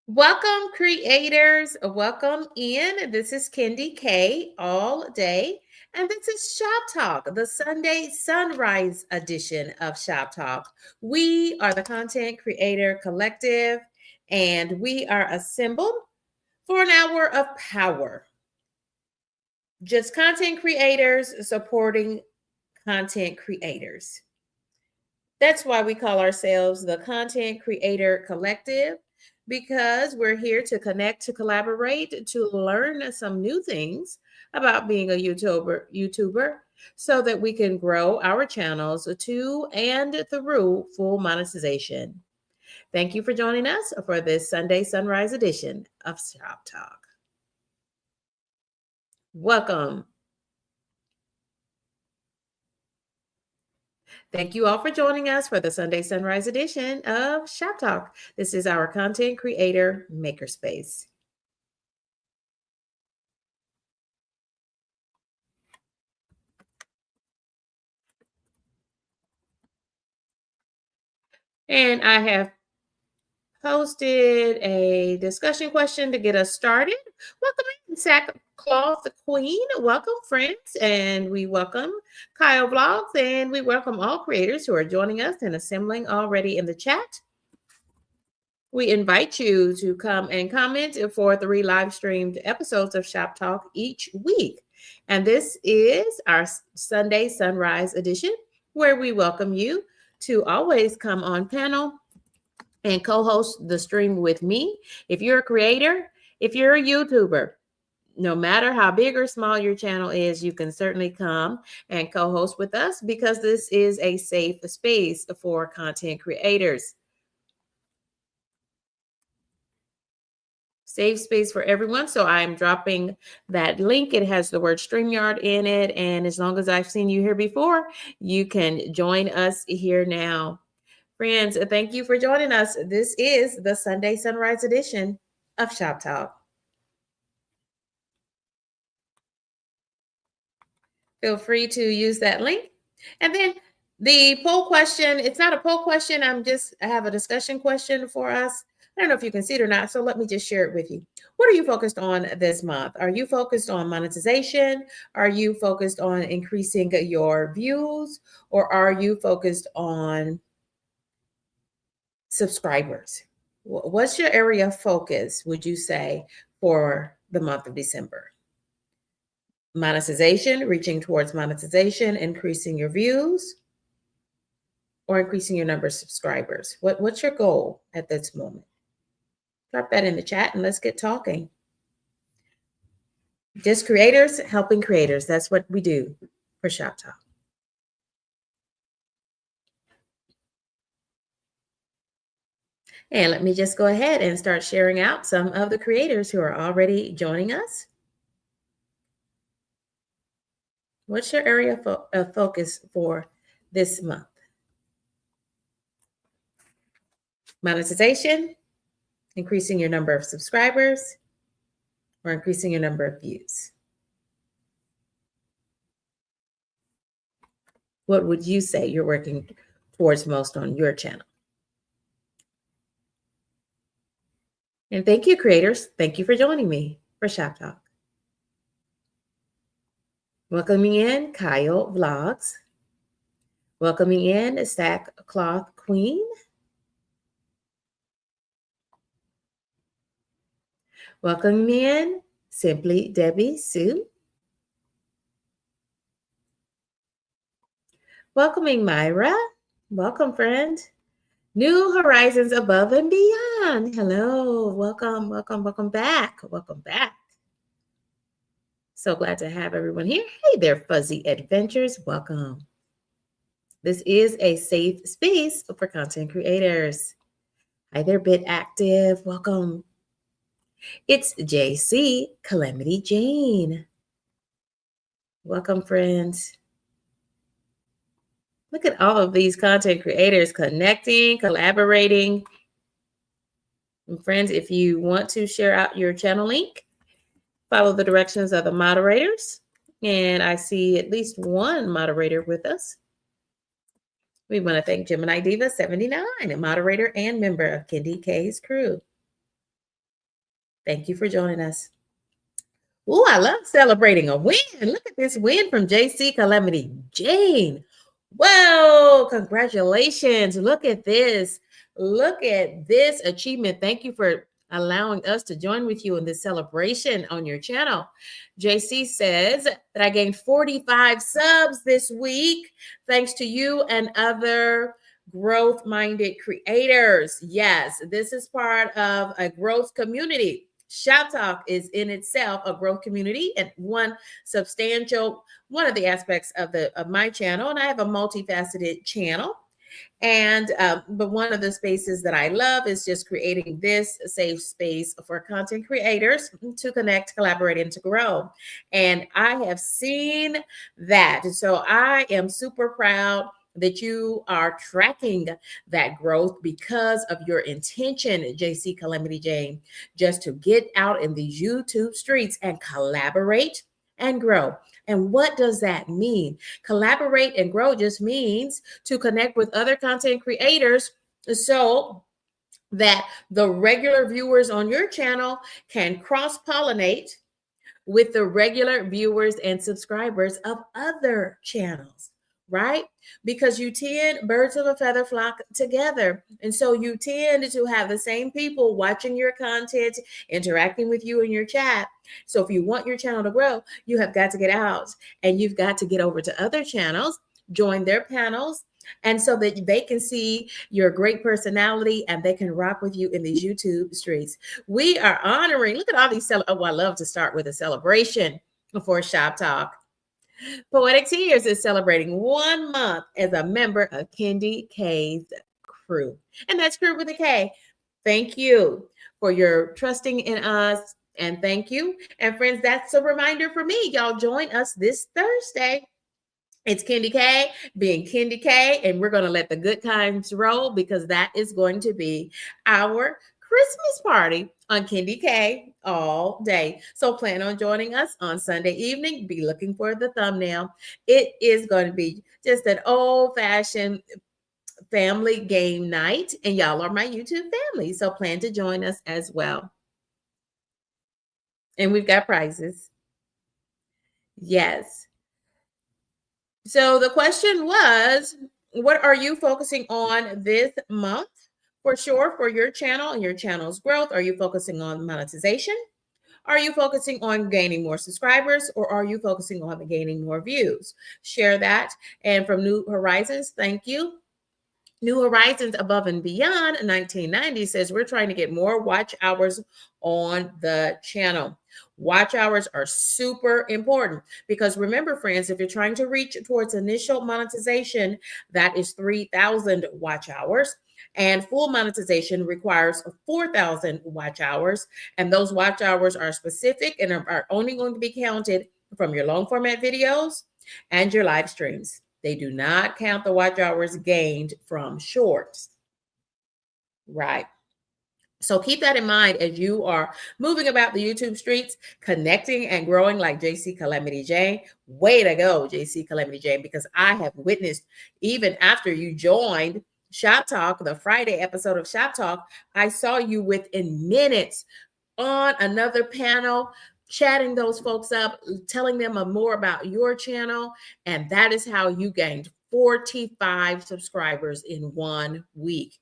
Welcome, creators. Welcome in. This is kendyK all day. And this is Shop Talk, the Sunday sunrise edition of Shop Talk. We are the Content Creator Collective, and we are assembled for an hour of power. Just content creators supporting content creators. That's why we call ourselves the Content Creator Collective, because we're here to connect, to collaborate, to learn some new things about being a YouTuber so that we can grow our channels to and through full monetization. Thank you for joining us for this Sunday Sunrise edition of Shop Talk. Welcome. Thank you all for joining us for the Sunday Sunrise edition of Shop Talk. This is our content creator makerspace. And I have posted a discussion question to get us started. Welcome in, Sackcloth the Queen. Welcome, friends. And we welcome Kyle Vlogs, and we welcome all creators who are joining us and assembling already in the chat. We invite you to come and comment for 3 live streamed episodes of Shop Talk each week. And this is our Sunday Sunrise edition, where we welcome you to always come on panel and co-host the stream with me. If you're a creator, if you're a YouTuber, no matter how big or small your channel is, you can certainly come and co-host with us, because this is a safe space for content creators. Safe space for everyone. So I'm dropping that link. It has the word StreamYard in it. And as long as I've seen you here before, you can join us here now. Friends, thank you for joining us. This is the Sunday Sunrise edition of Shop Talk. Feel free to use that link. And then the poll question, it's not a poll question. I have a discussion question for us. I don't know if you can see it or not, so let me just share it with you. What are you focused on this month? Are you focused on monetization? Are you focused on increasing your views? Or are you focused on subscribers? What's your area of focus, would you say, for the month of December? Monetization, reaching towards monetization, increasing your views, or increasing your number of subscribers? What's your goal at this moment? Drop that in the chat and let's get talking. Just creators helping creators. That's what we do for Shop Talk. And let me just go ahead and start sharing out some of the creators who are already joining us. What's your area of focus for this month? Monetization, increasing your number of subscribers, or increasing your number of views? What would you say you're working towards most on your channel? And thank you, creators. Thank you for joining me for Shop Talk. Welcoming in Kyle Vlogs. Welcoming in Sackcloth Queen. Welcoming in Simply Debbie Sue. Welcoming Myra. Welcome, friend. New Horizons Above and Beyond. Hello. Welcome, welcome, welcome back. Welcome back. So glad to have everyone here. Hey there, Fuzzy Adventures. Welcome. This is a safe space for content creators. Hi there, Bit Active. Welcome. It's JC, Calamity Jane. Welcome, friends. Look at all of these content creators connecting, collaborating. And friends, if you want to share out your channel link, follow the directions of the moderators. And I see at least one moderator with us. We want to thank Gemini Diva 79, a moderator and member of kendyK's crew. Thank you for joining us. Ooh, I love celebrating a win. Look at this win from JC Calamity Jane. Whoa, congratulations. Look at this. Look at this achievement. Thank you for allowing us to join with you in this celebration on your channel. JC says that I gained 45 subs this week thanks to you and other growth minded creators. Yes, this is part of a growth community. Shoptalk is in itself a growth community and one of the aspects of my channel, and I have a multifaceted channel. And but one of the spaces that I love is just creating this safe space for content creators to connect, collaborate, and to grow. And I have seen that. So I am super proud that you are tracking that growth because of your intention, JC Calamity Jane, just to get out in these YouTube streets and collaborate and grow. And what does that mean? Collaborate and grow just means to connect with other content creators so that the regular viewers on your channel can cross pollinate with the regular viewers and subscribers of other channels, right? Because you tend, birds of a feather flock together. And so you tend to have the same people watching your content, interacting with you in your chat. So if you want your channel to grow, you have got to get out and you've got to get over to other channels, join their panels, and so that they can see your great personality and they can rock with you in these YouTube streets. We are honoring, look at all these, I love to start with a celebration before Shoptalk. Poetic Tears is celebrating 1 month as a member of kendyK's crew. And that's crew with a K. Thank you for your trusting in us. And thank you. And friends, that's a reminder for me. Y'all join us this Thursday. It's kendyK being kendyK, and we're going to let the good times roll because that is going to be our Christmas party on kendyK all day. So plan on joining us on Sunday evening. Be looking for the thumbnail. It is going to be just an old-fashioned family game night, and y'all are my YouTube family. So plan to join us as well. And we've got prizes. Yes. So the question was, what are you focusing on this month? For sure, for your channel and your channel's growth, are you focusing on monetization? Are you focusing on gaining more subscribers, or are you focusing on gaining more views? Share that. And from New Horizons, thank you. New Horizons Above and Beyond 1990 says we're trying to get more watch hours on the channel. Watch hours are super important because remember, friends, if you're trying to reach towards initial monetization, that is 3,000 watch hours. And full monetization requires 4,000 watch hours. And those watch hours are specific and are only going to be counted from your long format videos and your live streams. They do not count the watch hours gained from shorts. Right. So keep that in mind as you are moving about the YouTube streets, connecting and growing like JC Calamity Jane. Way to go, JC Calamity Jane, because I have witnessed even after you joined Shop Talk, the Friday episode of Shop Talk, I saw you within minutes on another panel, chatting those folks up, telling them more about your channel. And that is how you gained 45 subscribers in 1 week.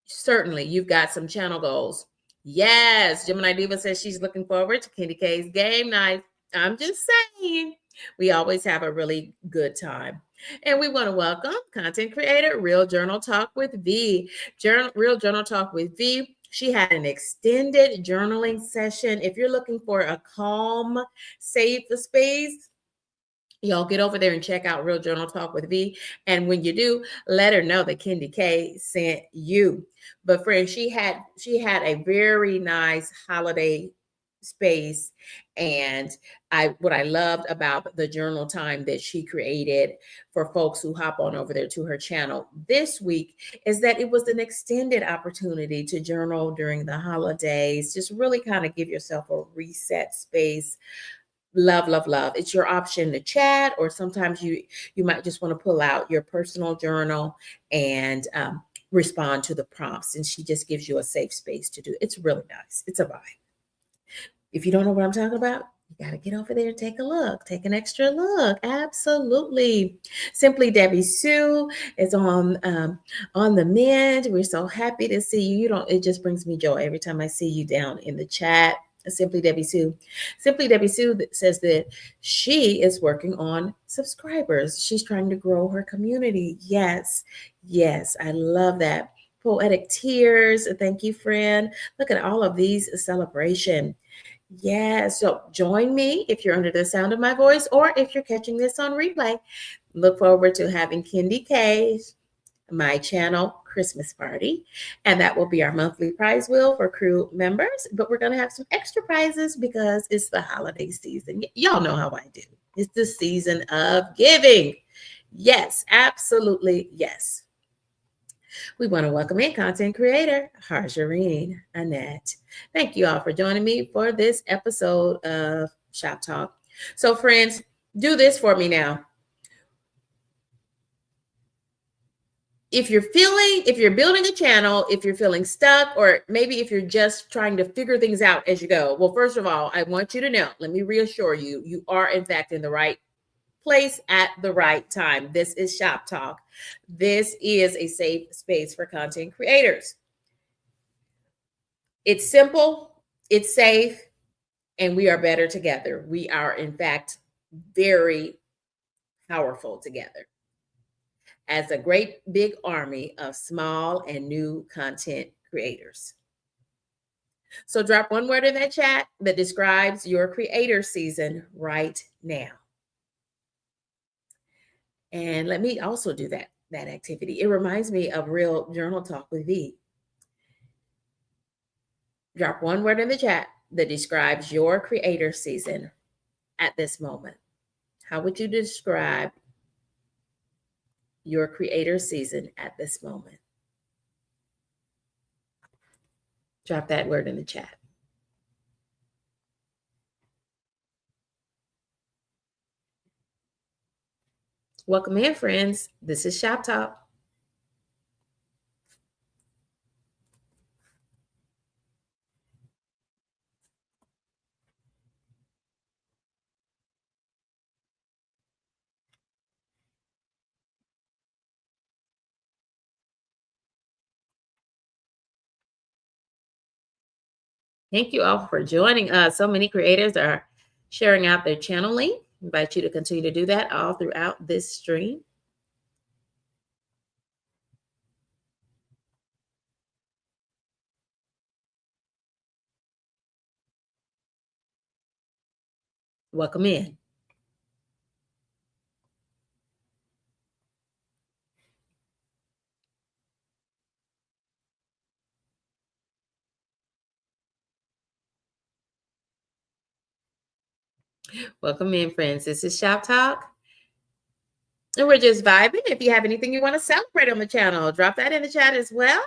Certainly, you've got some channel goals. Yes, Gemini Diva says she's looking forward to kendyK's game night. I'm just saying, we always have a really good time. And we want to welcome content creator Real Journal Talk with V. Real Journal Talk with V. She had an extended journaling session. If you're looking for a calm, safe space, y'all get over there and check out Real Journal Talk with V. And when you do, let her know that kendyK sent you. But friends, she had a very nice holiday space. And what I loved about the journal time that she created for folks who hop on over there to her channel this week is that it was an extended opportunity to journal during the holidays. Just really kind of give yourself a reset space. Love, love, love. It's your option to chat, or sometimes you might just want to pull out your personal journal and respond to the prompts. And she just gives you a safe space to do. It's really nice. It's a vibe. If you don't know what I'm talking about, you got to get over there and take a look, take an extra look. Absolutely. Simply Debbie Sue is on the mend. We're so happy to see you. It just brings me joy every time I see you down in the chat. Simply Debbie Sue. Simply Debbie Sue says that she is working on subscribers. She's trying to grow her community. Yes, yes, I love that. Poetic Tears. Thank you, friend. Look at all of these celebration. Yeah, so join me if you're under the sound of my voice or if you're catching this on replay. Look forward to having kendyK's My Channel Christmas party, and that will be our monthly prize wheel for crew members. But we're going to have some extra prizes because it's the holiday season. Y'all know how I do. It's the season of giving. Yes, absolutely. Yes. We want to welcome in content creator Harjareen Annette. Thank you all for joining me for this episode of Shop Talk. So, friends, do this for me now. If you're building a channel, if you're feeling stuck, or maybe if you're just trying to figure things out as you go, well, first of all, I want you to know, let me reassure you, you are in fact in the right place at the right time. This is Shop Talk. This is a safe space for content creators. It's simple, it's safe, and we are better together. We are, in fact, very powerful together as a great big army of small and new content creators. So drop one word in that chat that describes your creator season right now. And let me also do that activity. It reminds me of Real Journal Talk with V. Drop one word in the chat that describes your creator season at this moment. How would you describe your creator season at this moment? Drop that word in the chat. Welcome in, friends. This is Shop Talk. Thank you all for joining us. So many creators are sharing out their channel link. I invite you to continue to do that all throughout this stream. Welcome in. Welcome in, friends. This is Shop Talk. And we're just vibing. If you have anything you want to celebrate on the channel, drop that in the chat as well.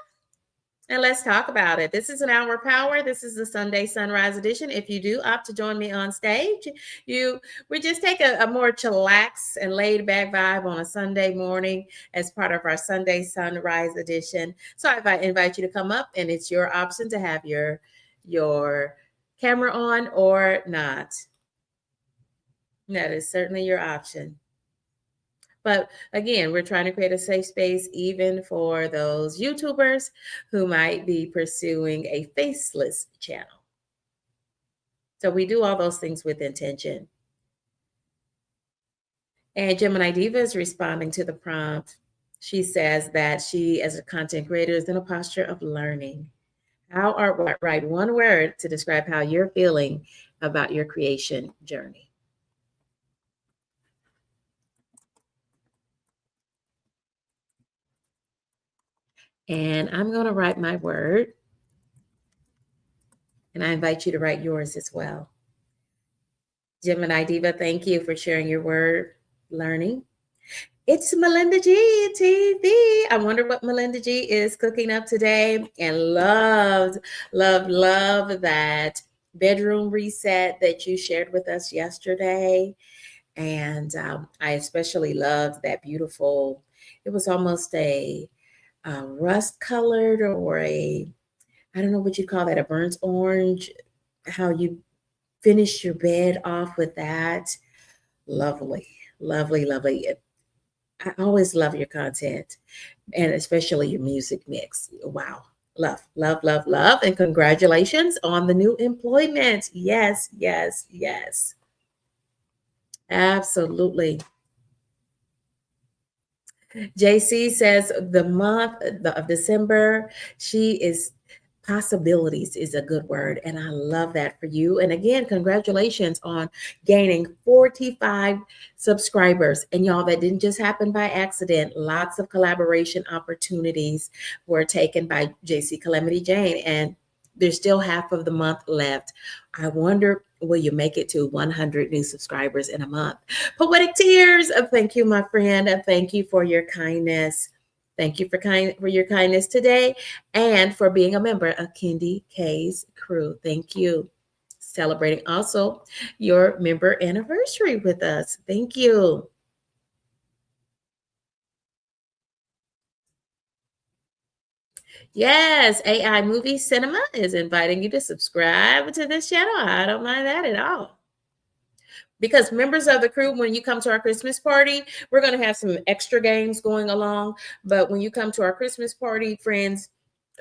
And let's talk about it. This is an hour power. This is the Sunday Sunrise Edition. If you do opt to join me on stage, we just take a more chillax and laid back vibe on a Sunday morning as part of our Sunday Sunrise Edition. So I invite you to come up, and it's your option to have your camera on or not. That is certainly your option. But again, we're trying to create a safe space even for those YouTubers who might be pursuing a faceless channel. So we do all those things with intention. And Gemini Diva is responding to the prompt. She says that she, as a content creator, is in a posture of learning. Write one word to describe how you're feeling about your creation journey. And I'm going to write my word. And I invite you to write yours as well. Gemini Diva, thank you for sharing your word, learning. It's Melinda G TV. I wonder what Melinda G is cooking up today, and love that bedroom reset that you shared with us yesterday. And I especially loved that beautiful, it was almost a rust colored, or I don't know what you call that, a burnt orange, how you finish your bed off with that. Lovely, lovely, lovely. I always love your content and especially your music mix. Wow. Love, love, love, love. And congratulations on the new employment. Yes, yes, yes. Absolutely. JC says the month of December, she is possibilities is a good word. And I love that for you. And again, congratulations on gaining 45 subscribers. And y'all, that didn't just happen by accident. Lots of collaboration opportunities were taken by JC Calamity Jane. And there's still half of the month left. I wonder, will you make it to 100 new subscribers in a month? Poetic Tears, thank you, my friend. Thank you for your kindness. Thank you for your kindness today and for being a member of kendyK's crew. Thank you. Celebrating also your member anniversary with us. Thank you. Yes, AI Movie Cinema is inviting you to subscribe to this channel. I don't mind that at all. Because members of the crew, when you come to our Christmas party, we're going to have some extra games going along. But when you come to our Christmas party, friends,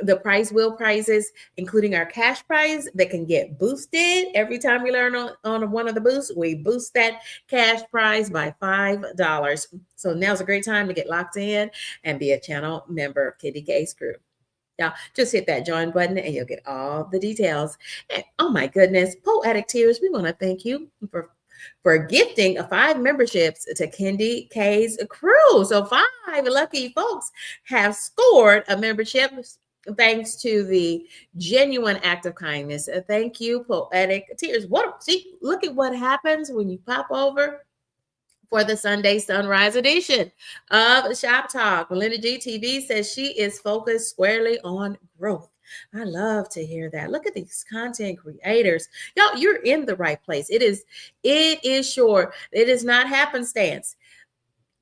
the prize wheel prizes, including our cash prize that can get boosted every time we learn on one of the boosts, we boost that cash prize by $5. So now's a great time to get locked in and be a channel member of kendyK's crew. Now, just hit that join button and you'll get all the details. And oh my goodness, Poetic Tears, we want to thank you for gifting 5 memberships to kendyK's crew. So 5 lucky folks have scored a membership thanks to the genuine act of kindness. Thank you, Poetic Tears. Look at what happens when you pop over for the Sunday Sunrise edition of Shop Talk. Melinda G TV says she is focused squarely on growth. I love to hear that. Look at these content creators. Y'all, you're in the right place. It is sure. It is not happenstance.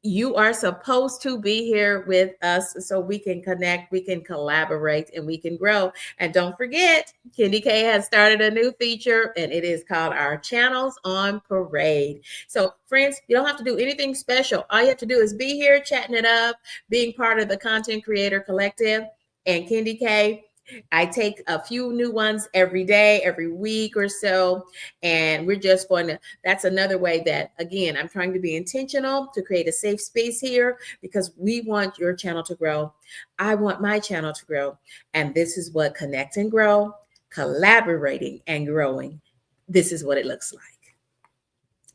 You are supposed to be here with us so we can connect, we can collaborate, and we can grow. And don't forget, kendyK has started a new feature, and it is called our Channels on Parade. So, friends, you don't have to do anything special. All you have to do is be here, chatting it up, being part of the Content Creator Collective and kendyK. I take a few new ones every day, every week or so. And we're just going to, that's another way that, again, I'm trying to be intentional to create a safe space here because we want your channel to grow. I want my channel to grow. And this is what Connect and Grow, collaborating and growing. This is what it looks like.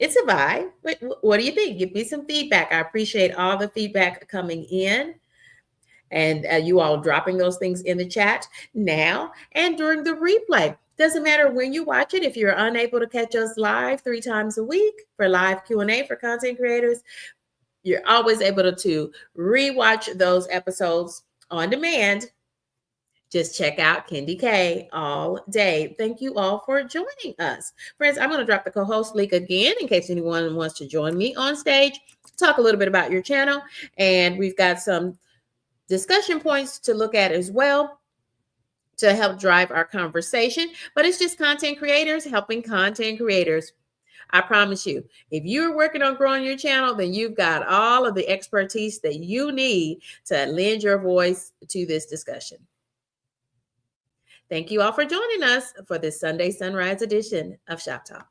It's a vibe. What do you think? Give me some feedback. I appreciate all the feedback coming in. And you all dropping those things in the chat now and during the replay. Doesn't matter when you watch it. If you're unable to catch us live 3 times a week for live Q&A for content creators, you're always able to rewatch those episodes on demand. Just check out kendyK all day. Thank you all for joining us. Friends, I'm going to drop the co-host link again in case anyone wants to join me on stage, talk a little bit about your channel. And we've got some discussion points to look at as well to help drive our conversation, but it's just content creators helping content creators. I promise you, if you're working on growing your channel, then you've got all of the expertise that you need to lend your voice to this discussion. Thank you all for joining us for this Sunday Sunrise edition of Shop Talk.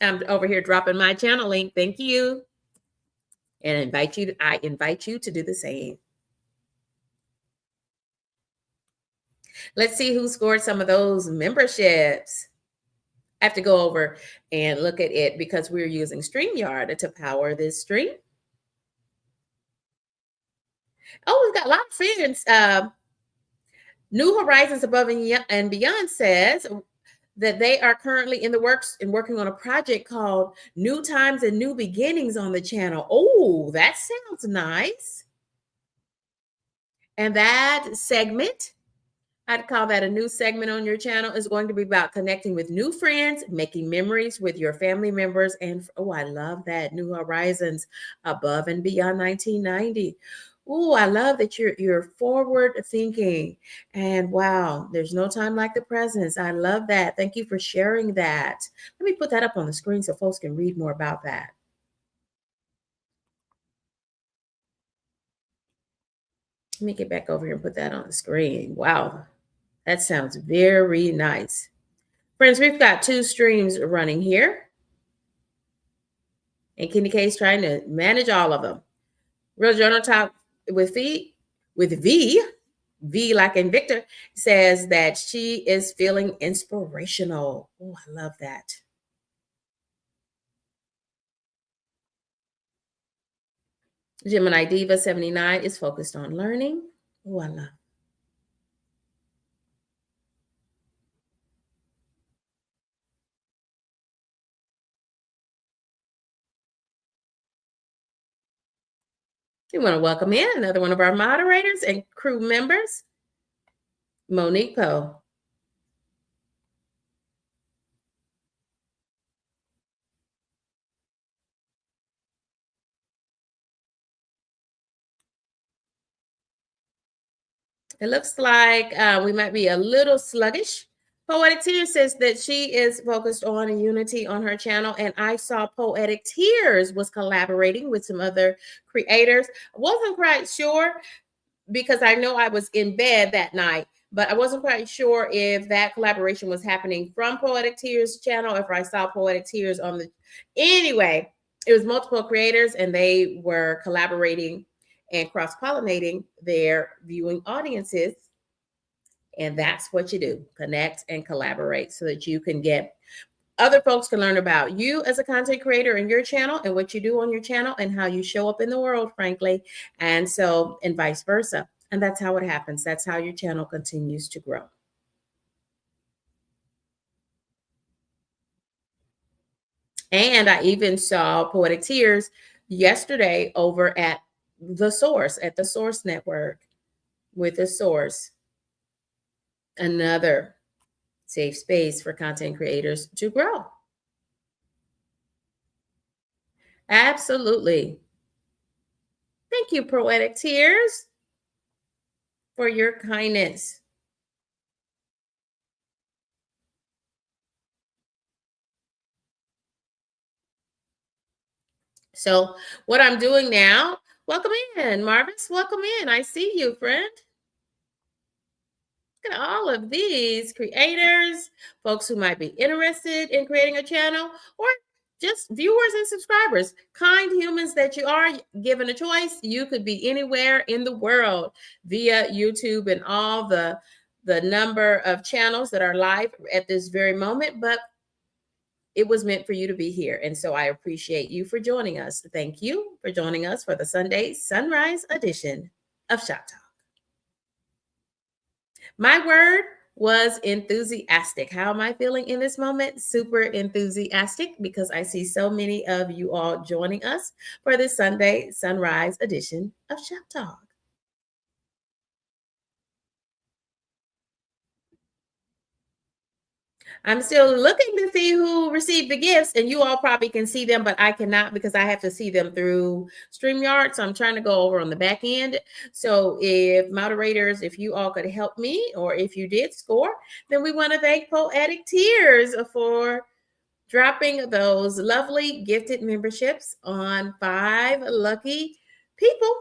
I'm over here dropping my channel link. Thank you. And I invite you to do the same. Let's see who scored some of those memberships. I have to go over and look at it because we're using StreamYard to power this stream. Oh, we've got a lot of friends. New Horizons Above and Beyond says that they are currently in the works and working on a project called New Times and New Beginnings on the channel. Oh, that sounds nice. And that segment, I'd call that a new segment on your channel, is going to be about connecting with new friends, making memories with your family members. And oh, I love that. New Horizons Above and Beyond 1990. Ooh, I love that you're forward thinking. And wow, there's no time like the present. I love that. Thank you for sharing that. Let me put that up on the screen so folks can read more about that. Let me get back over here and put that on the screen. Wow, that sounds very nice. Friends, we've got two streams running here, and kendyK is trying to manage all of them. Real Journal Talk with V like in Victor, says that she is feeling inspirational. Oh, I love that. Gemini Diva 79 is focused on learning. Oh, I love. We want to welcome in another one of our moderators and crew members, Monique Poe. It looks like we might be a little sluggish. Poetic Tears says that she is focused on unity on her channel, and I saw Poetic Tears was collaborating with some other creators. I wasn't quite sure because I know I was in bed that night, but I wasn't quite sure if that collaboration was happening from Poetic Tears channel, if I saw Poetic Tears on the. Anyway, it was multiple creators and they were collaborating and cross-pollinating their viewing audiences. And that's what you do, connect and collaborate so that you can get other folks can learn about you as a content creator in your channel and what you do on your channel and how you show up in the world, frankly. And so, and vice versa. And that's how it happens. That's how your channel continues to grow. And I even saw Poetic Tears yesterday over at the Source Network with the Source, another safe space for content creators to grow. Absolutely. Thank you, Poetic Tears, for your kindness. So, what I'm doing now, welcome in, Marvis. Welcome in. I see you, friend. Look at all of these creators, folks who might be interested in creating a channel, or just viewers and subscribers, kind humans that you are. Given a choice, you could be anywhere in the world via YouTube and all the number of channels that are live at this very moment, but it was meant for you to be here. And so I appreciate you for joining us. Thank you for joining us for the Sunday Sunrise edition of Shop Talk. My word was enthusiastic. How am I feeling in this moment? Super enthusiastic because I see so many of you all joining us for this Sunday Sunrise edition of Shop Talk. I'm still looking to see who received the gifts, and you all probably can see them, but I cannot because I have to see them through StreamYard. So I'm trying to go over on the back end. So if moderators, if you all could help me, or if you did score, then we want to thank Poetic Tears for dropping those lovely gifted memberships on 5 lucky people.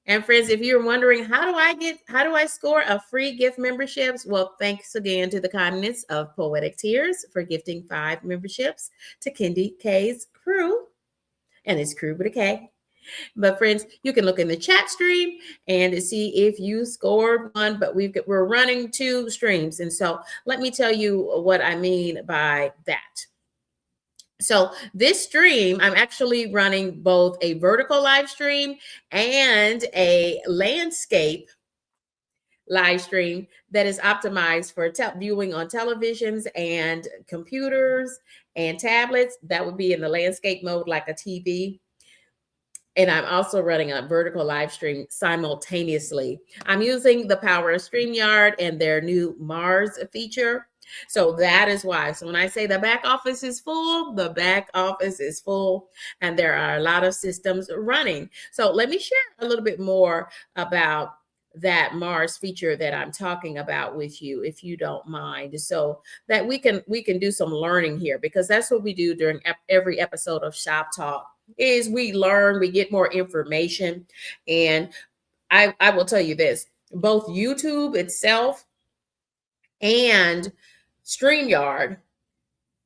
And friends, if you're wondering how do I score a free gift memberships? Well, thanks again to the kindness of Poetic Tears for gifting 5 memberships to kendyK's crew, and it's crew with a K. But friends, you can look in the chat stream and see if you scored one. But we're running 2 streams, and so let me tell you what I mean by that. So this stream, I'm actually running both a vertical live stream and a landscape live stream that is optimized for viewing on televisions and computers and tablets. That would be in the landscape mode like a TV. And I'm also running a vertical live stream simultaneously. I'm using the power of StreamYard and their new Mars feature. So that is why. So when I say the back office is full, the back office is full, and there are a lot of systems running. So let me share a little bit more about that Mars feature that I'm talking about with you, if you don't mind, so that we can do some learning here, because that's what we do during every episode of Shop Talk. Is we learn, we get more information, and I will tell you this: both YouTube itself and StreamYard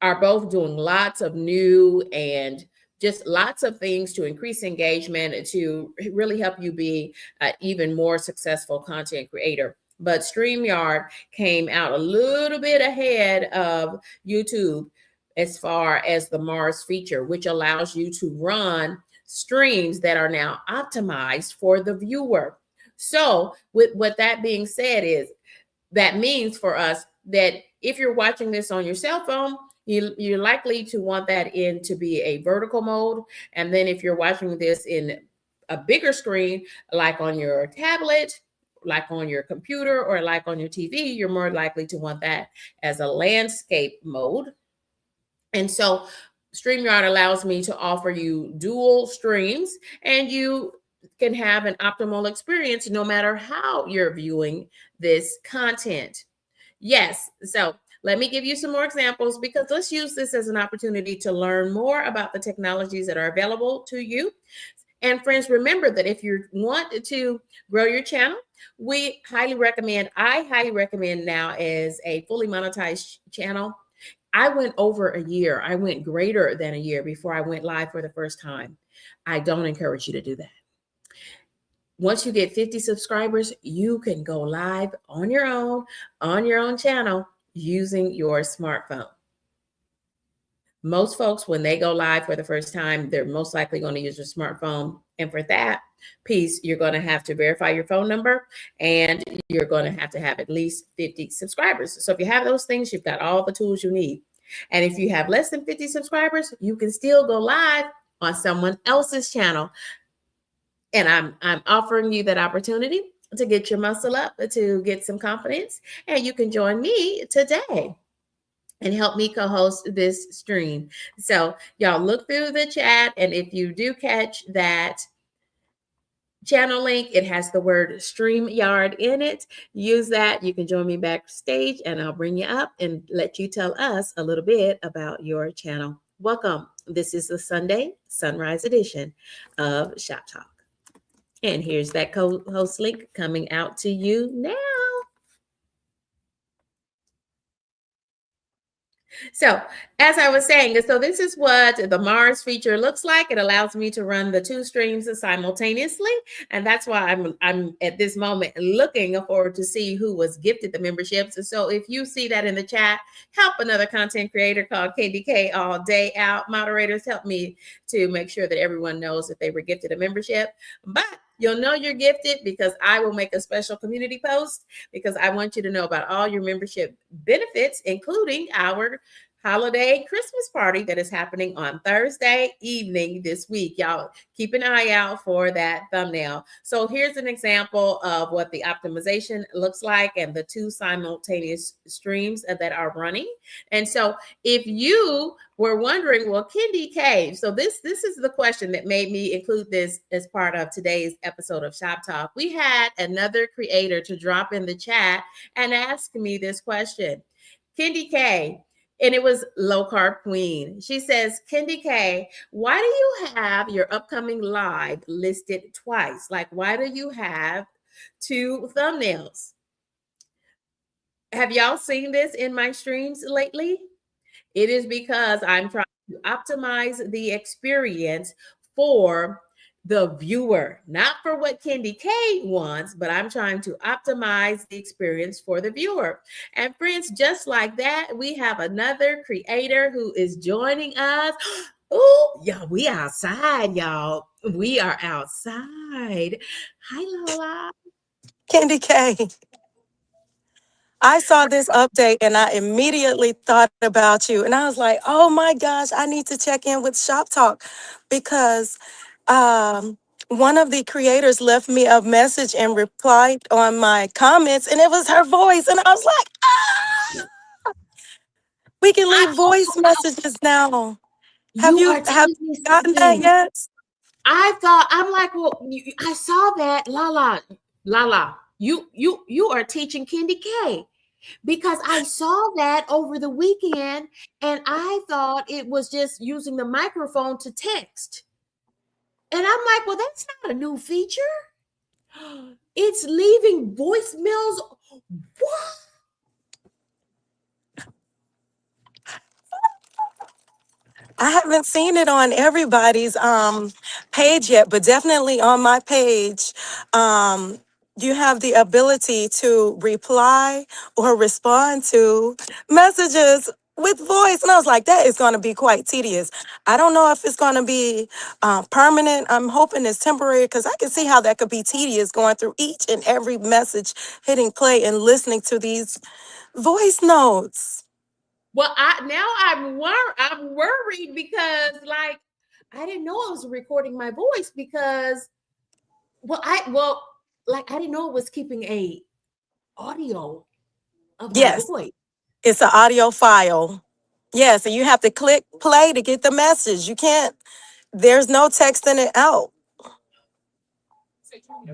are both doing lots of new and just lots of things to increase engagement and to really help you be an even more successful content creator. But StreamYard came out a little bit ahead of YouTube as far as the Mars feature, which allows you to run streams that are now optimized for the viewer. So, with what that being said, is that means for us that if you're watching this on your cell phone, you're likely to want that in to be a vertical mode. And then if you're watching this in a bigger screen, like on your tablet, like on your computer, or like on your TV, you're more likely to want that as a landscape mode. And so StreamYard allows me to offer you dual streams, and you can have an optimal experience no matter how you're viewing this content. Yes. So let me give you some more examples, because let's use this as an opportunity to learn more about the technologies that are available to you. And friends, remember that if you want to grow your channel, I highly recommend now, as a fully monetized channel. I went over a year. I went greater than a year before I went live for the first time. I don't encourage you to do that. Once you get 50 subscribers, you can go live on your own channel using your smartphone. Most folks, when they go live for the first time, they're most likely going to use their smartphone. And for that piece, you're going to have to verify your phone number, and you're going to have at least 50 subscribers. So if you have those things, you've got all the tools you need. And if you have less than 50 subscribers, you can still go live on someone else's channel. And I'm offering you that opportunity to get your muscle up, to get some confidence, and you can join me today and help me co-host this stream. So y'all look through the chat, and if you do catch that channel link, it has the word StreamYard in it. Use that. You can join me backstage, and I'll bring you up and let you tell us a little bit about your channel. Welcome. This is the Sunday Sunrise edition of Shop Talk. And here's that co-host link coming out to you now. So, as I was saying, so this is what the Mars feature looks like. It allows me to run the two streams simultaneously, and that's why I'm at this moment looking forward to see who was gifted the memberships. So, if you see that in the chat, help another content creator called kendyK all day out. Moderators, help me to make sure that everyone knows that they were gifted a membership. But you'll know you're gifted because I will make a special community post, because I want you to know about all your membership benefits, including our holiday Christmas party that is happening on Thursday evening this week. Y'all keep an eye out for that thumbnail. So here's an example of what the optimization looks like and the two simultaneous streams that are running. And so if you were wondering, well, kendyK, so this is the question that made me include this as part of today's episode of Shop Talk. We had another creator to drop in the chat and ask me this question. kendyK, and it was Low Carb Queen. She says, kendyK, why do you have your upcoming live listed twice? Like, why do you have two thumbnails? Have y'all seen this in my streams lately? It is because I'm trying to optimize the experience for the viewer, not for what kendyK wants, but I'm trying to optimize the experience for the viewer. And friends, just like that, we have another creator who is joining us. Oh, y'all, we outside, y'all. We are outside. Hi, Lola. kendyK, I saw this update and I immediately thought about you. And I was like, oh my gosh, I need to check in with Shop Talk because one of the creators left me a message and replied on my comments, and it was her voice. And I was like, ah! We can I leave voice messages now. Have You you are have telling me you gotten that something. yet? I thought I'm like, well, I saw that, la. You are teaching kendyK because I saw that over the weekend, and I thought it was just using the microphone to text. And I'm like, well, that's not a new feature. It's leaving voicemails. What? I haven't seen it on everybody's page yet, but definitely on my page, um, you have the ability to reply or respond to messages with voice. And I was like, that is going to be quite tedious. I don't know if it's going to be permanent. I'm hoping it's temporary because I can see how that could be tedious going through each and every message, hitting play and listening to these voice notes. Well, I'm worried because like I didn't know I was recording my voice because well like I didn't know it was keeping a audio of my Yes. voice. It's an audio file. Yeah, so you have to click play to get the message. You can't, there's no texting it out.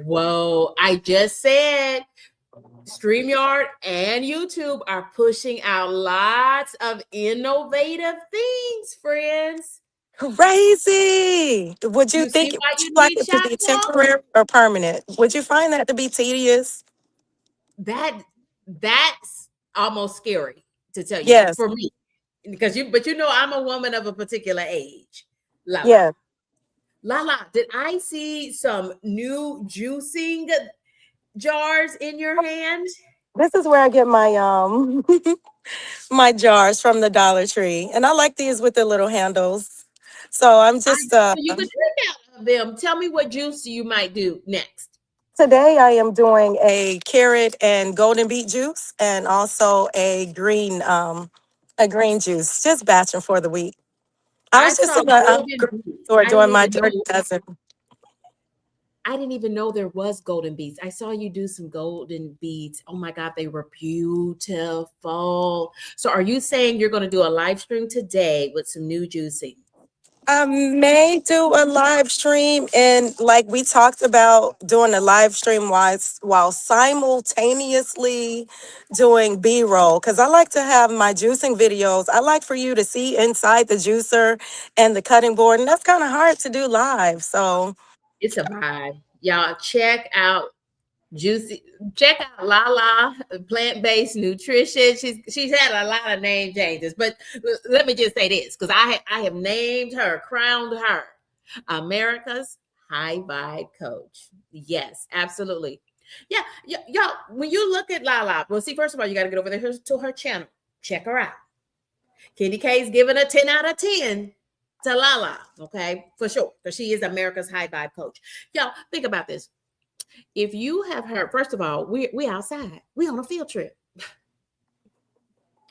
Whoa, I just said StreamYard and YouTube are pushing out lots of innovative things, friends. Crazy. Would you You see think, why would you you like need it to Shop be Talk? temporary or permanent? Would you find that to be tedious? That that's almost scary to tell you Yes, for me. Because you know I'm a woman of a particular age. La la. yes. La la. Did I see some new juicing jars in your hand? This is where I get my my jars from the Dollar Tree. And I like these with the little handles. So I'm I just so you could drink out of them. Tell me what juice you might do next. today I am doing a carrot and golden beet juice and also a green juice, just batching for the week. I I was just saw in the golden grocery beets. store doing my dirty dozen. I didn't even know there was golden beets. I saw you do some golden beets. Oh my God, they were beautiful. So are you saying you're going to do a live stream today with some new juicing? I may do a live stream, and like we talked about doing a live stream while simultaneously doing B-roll, because I like to have my juicing videos. I like for you to see inside the juicer and the cutting board, and that's kind of hard to do live. So It's a vibe. Y'all check out Juicy. Check out Lala Plant-Based Nutrition. She's had a lot of name changes, but let me just say this because I have named her, crowned her America's High Vibe Coach. Yes, absolutely. Yeah, y'all. When you look at Lala, well, see, first of all, you got to get over there to her channel. Check her out. kendyK's giving a 10 out of 10 to Lala, okay, for sure, because she is America's High Vibe Coach. Y'all, think about this. If you have heard, first of all, we outside. We on a field trip.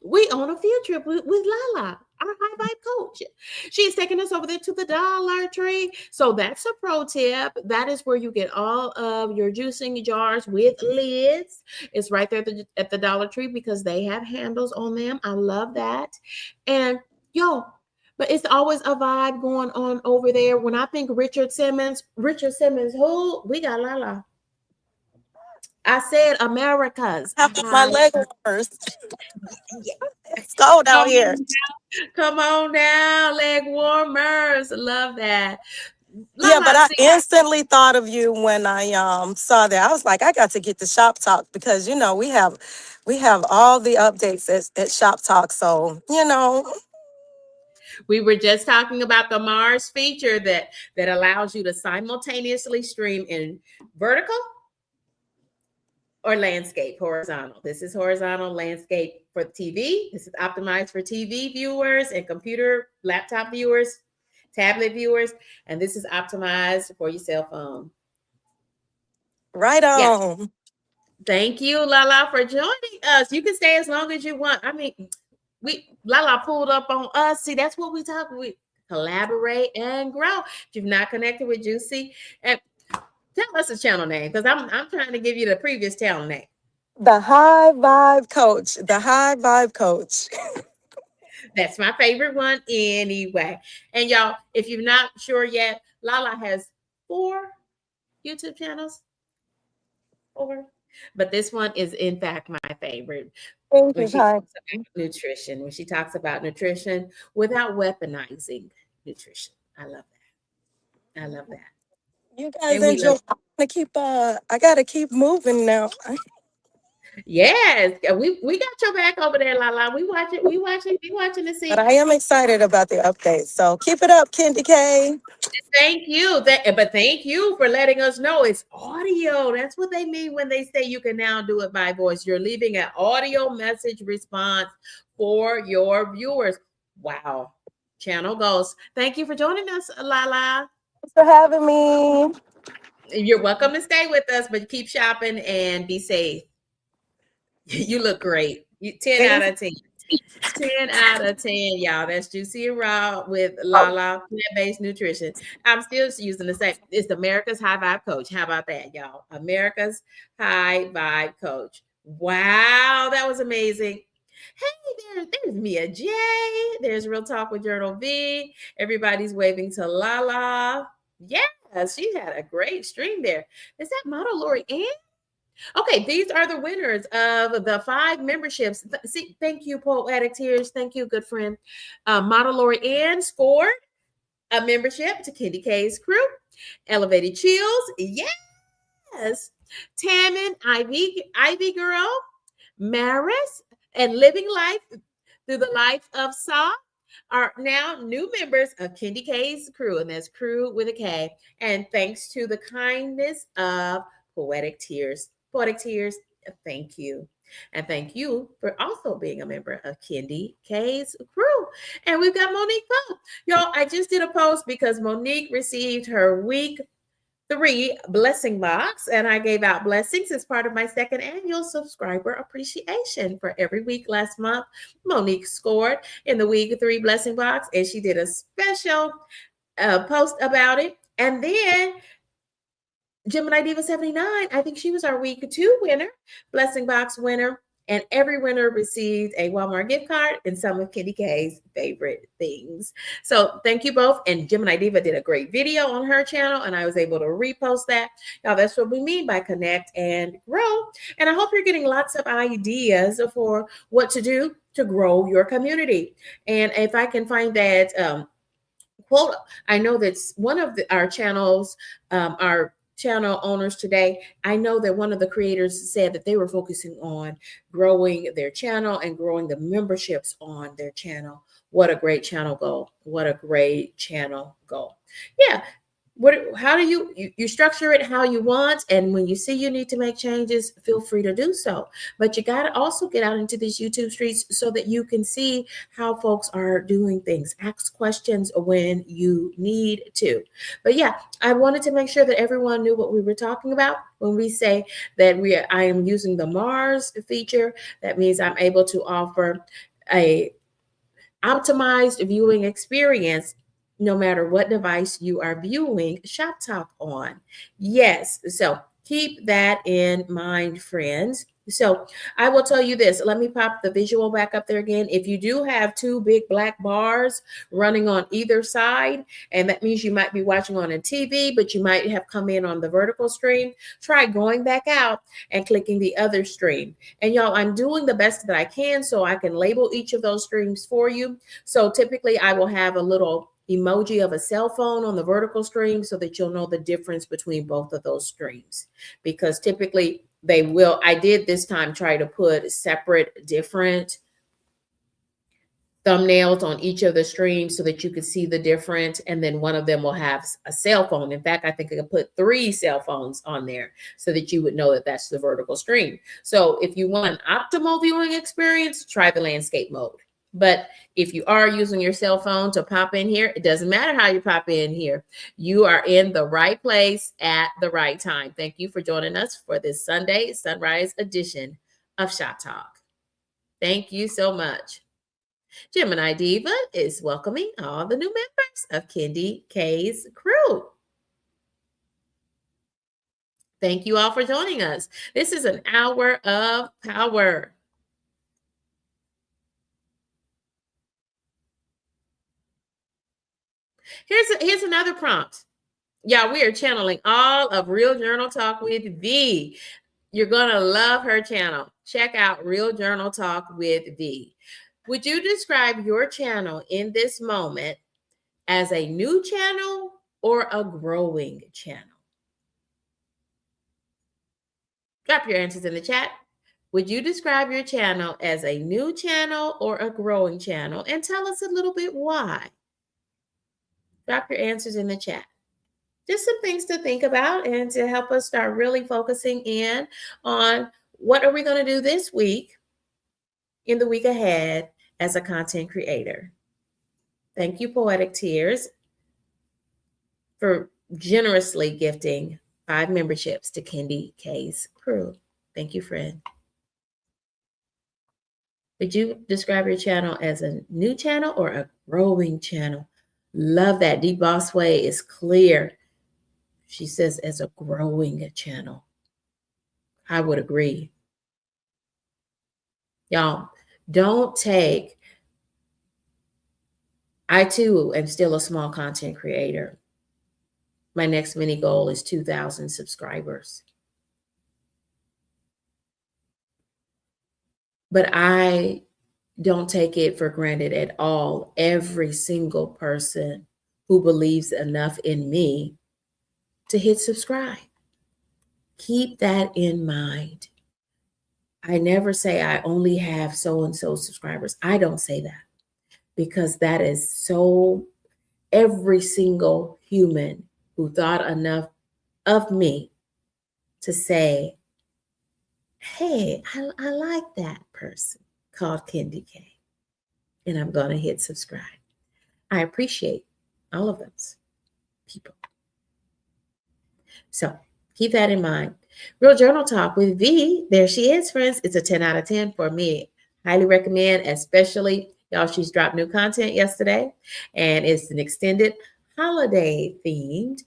We on a field trip with Lala, our high vibe coach. She's taking us over there to the Dollar Tree. So that's a pro tip. That is where you get all of your juicing jars with lids. It's right there at the Dollar Tree because they have handles on them. I love that. And yo, but it's always a vibe going on over there. When I think Richard Simmons, who we got Lala. I said America's have my high. leg warmers. Yeah. It's cold Come out here. on, come on now, leg warmers. Love that. Yeah, but Lala, I see, instantly thought of you when I saw that. I was like, I got to get the Shop Talk because we have all the updates at Shop Talk. So we were just talking about the Mars feature that allows you to simultaneously stream in vertical or landscape, horizontal. This is horizontal landscape for TV. This is optimized for TV viewers and computer, laptop viewers, tablet viewers, and this is optimized for your cell phone. right Yeah. on. Thank you, Lala, for joining us. You can stay as long as you want. I mean, we Lala pulled up on us. See, that's what we talk. We collaborate and grow. If you've not connected with Juicy, and tell us the channel name because I'm trying to give you the previous channel name. The High Vibe Coach. The High Vibe Coach. That's my favorite one anyway. And y'all, if you're not sure yet, Lala has 4 YouTube channels. 4. But this one is in fact my favorite. Thank When you, she Kai. talks about nutrition, when she talks about nutrition without weaponizing nutrition. I love that. I love that. You guys And we love enjoy. I gotta keep moving now. yes, we got your back over there, Lala. We watching to But see. I am excited about the update. So keep it up, kendyK. Thank you. But thank you for letting us know it's audio. That's what they mean when they say you can now do it by voice. You're leaving an audio message response for your viewers. Wow. Channel goals. Thank you for joining us, Lala. Thanks for having me. You're welcome to stay with us, but keep shopping and be safe. You look great. 10 out Thank of 10. 10 out of 10, y'all. That's Juicy and Raw with Lala plant-based nutrition. I'm still using the same. It's America's High Vibe Coach. How about that, y'all? America's High Vibe Coach. Wow, that was amazing. Hey, there's Mia J. There's Real Talk with Journal V. Everybody's waving to Lala. Yes, she had a great stream there. Is that Model Lori Ann? Okay, these are the winners of the 5 memberships. See, thank you, Poetic Tears. Thank you, good friend. Model Lori Ann scored a membership to kendyK's crew. Elevated Chills, yes. Tammin, Ivy Girl, Maris, and Living Life through the Life of Saw are now new members of kendyK's crew, and that's crew with a K. And thanks to the kindness of Poetic Tears. Poetic Tears, thank you. And thank you for also being a member of kendyK's crew. And we've got Monique Pope. Y'all, I just did a post because Monique received her week 3 blessing box, and I gave out blessings as part of my second annual subscriber appreciation for every week last month. Monique scored in the week 3 blessing box, and she did a special post about it. And then Gemini Diva 79, I think she was our week 2 winner, blessing box winner. And every winner received a Walmart gift card and some of kendyK's favorite things. So thank you both. And Gemini Diva did a great video on her channel, and I was able to repost that. Now, that's what we mean by connect and grow. And I hope you're getting lots of ideas for what to do to grow your community. And if I can find that quote, I know that's one of our channels, our channel owners today. I know that one of the creators said that they were focusing on growing their channel and growing the memberships on their channel. What a great channel goal. What a great channel goal. Yeah, how do you structure it how you want, and when you see you need to make changes, feel free to do so. But you got to also get out into these YouTube streets so that you can see how folks are doing things. Ask questions when you need to. But yeah, I wanted to make sure that everyone knew what we were talking about when we say that I am using the Mars feature. That means I'm able to offer a optimized viewing experience no matter what device you are viewing Shoptalk on. Yes, so keep that in mind, friends. So I will tell you this. Let me pop the visual back up there again. If you do have 2 big black bars running on either side, and that means you might be watching on a TV, but you might have come in on the vertical stream, try going back out and clicking the other stream. And y'all, I'm doing the best that I can so I can label each of those streams for you. So typically I will have a little emoji of a cell phone on the vertical stream so that you'll know the difference between both of those streams. Because typically I did this time try to put separate, different thumbnails on each of the streams so that you could see the difference. And then one of them will have a cell phone. In fact, I think I could put 3 cell phones on there so that you would know that that's the vertical stream. So if you want an optimal viewing experience, try the landscape mode. But if you are using your cell phone to pop in here, it doesn't matter how you pop in here. You are in the right place at the right time. Thank you for joining us for this Sunday Sunrise edition of Shop Talk. Thank you so much. Gemini Diva is welcoming all the new members of kendyK's crew. Thank you all for joining us. This is an hour of power. Here's another prompt. Yeah, we are channeling all of Real Journal Talk with V. You're going to love her channel. Check out Real Journal Talk with V. Would you describe your channel in this moment as a new channel or a growing channel? Drop your answers in the chat. Would you describe your channel as a new channel or a growing channel? And tell us a little bit why. Drop your answers in the chat. Just some things to think about and to help us start really focusing in on what are we going to do this week, in the week ahead, as a content creator. Thank you, Poetic Tears, for generously gifting 5 memberships to kendyK's crew. Thank you, friend. Would you describe your channel as a new channel or a growing channel? Love that. Deep Boss Way is clear. She says as a growing channel. I would agree. Y'all, don't take, I too am still a small content creator. My next mini goal is 2,000 subscribers. But I don't take it for granted at all. Every single person who believes enough in me to hit subscribe. Keep that in mind. I never say I only have so-and-so subscribers. I don't say that because that is so every single human who thought enough of me to say, hey, I like that person called kendyK, and I'm going to hit subscribe. I appreciate all of those people. So keep that in mind. Real Journal Talk with V. There she is, friends. It's a 10 out of 10 for me. Highly recommend, especially y'all. She's dropped new content yesterday, and it's an extended holiday themed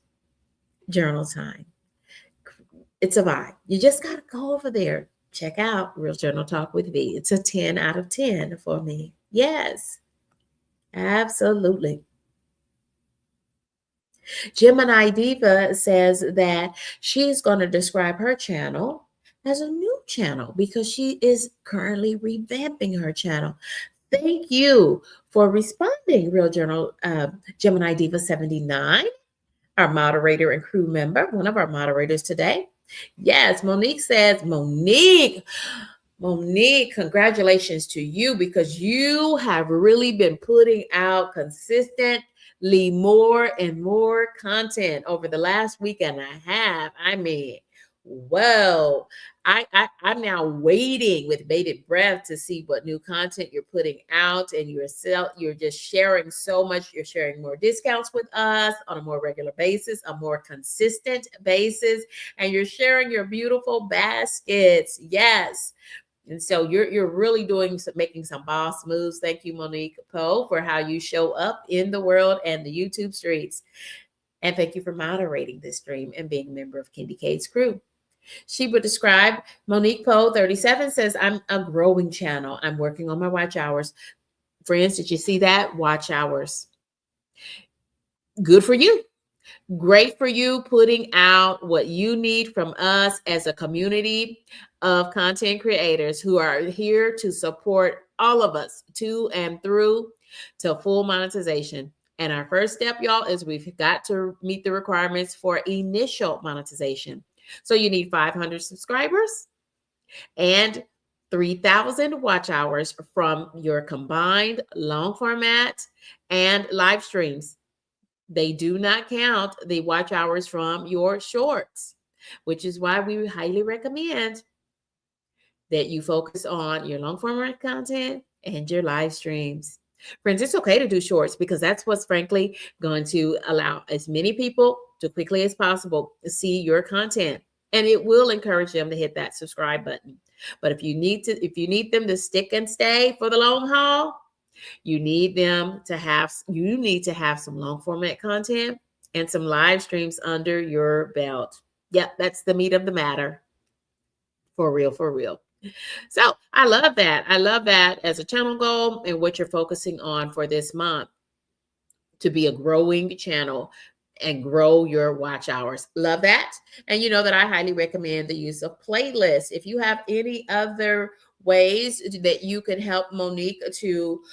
journal time. It's a vibe. You just got to go over there. Check out Real Journal Talk with V. It's a 10 out of 10 for me. Yes, absolutely. Gemini Diva says that she's going to describe her channel as a new channel because she is currently revamping her channel. Thank you for responding, Real Journal Gemini Diva 79, our moderator and crew member, one of our moderators today. Yes, Monique says, Monique, congratulations to you because you have really been putting out consistently more and more content over the last week and a half. I mean, well, I'm now waiting with bated breath to see what new content you're putting out, and you're just sharing so much. You're sharing more discounts with us on a more regular basis, a more consistent basis, and you're sharing your beautiful baskets. Yes. And so you're really making some boss moves. Thank you, Monique Poe, for how you show up in the world and the YouTube streets. And thank you for moderating this stream and being a member of kendyK's crew. She would describe, Monique Poe 37 says, I'm a growing channel. I'm working on my watch hours. Friends, did you see that? Watch hours. Good for you. Great for you putting out what you need from us as a community of content creators who are here to support all of us to and through to full monetization. And our first step, y'all, is we've got to meet the requirements for initial monetization. So you need 500 subscribers and 3,000 watch hours from your combined long format and live streams. They do not count the watch hours from your shorts, which is why we highly recommend that you focus on your long format content and your live streams. Friends, it's okay to do shorts because that's what's frankly going to allow as many people to quickly as possible to see your content. And it will encourage them to hit that subscribe button. But if you need them to stick and stay for the long haul, you need to have some long format content and some live streams under your belt. Yep, that's the meat of the matter. For real, for real. So I love that. I love that as a channel goal and what you're focusing on for this month. to be a growing channel and grow your watch hours. Love that. And you know that I highly recommend the use of playlists. If you have any other ways that you can help Monique to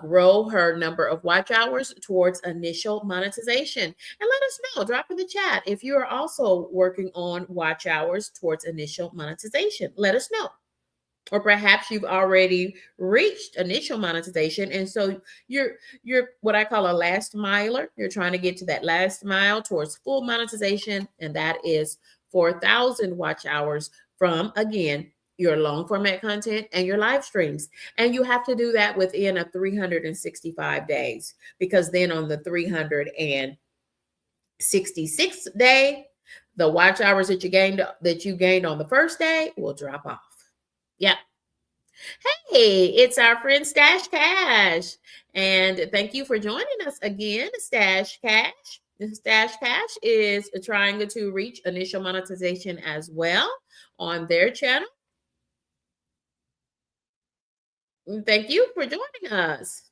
grow her number of watch hours towards initial monetization, and let us know. Drop in the chat if you are also working on watch hours towards initial monetization. Let us know. Or perhaps you've already reached initial monetization, and so you're what I call a last miler. You're trying to get to that last mile towards full monetization, and that is 4,000 watch hours from, again, your long format content and your live streams. And you have to do that within a 365 days, because then on the 366th day, the watch hours that you gained on the first day will drop off. Yeah. Hey, it's our friend Stash Cash. And thank you for joining us again, Stash Cash. Stash Cash is trying to reach initial monetization as well on their channel. Thank you for joining us.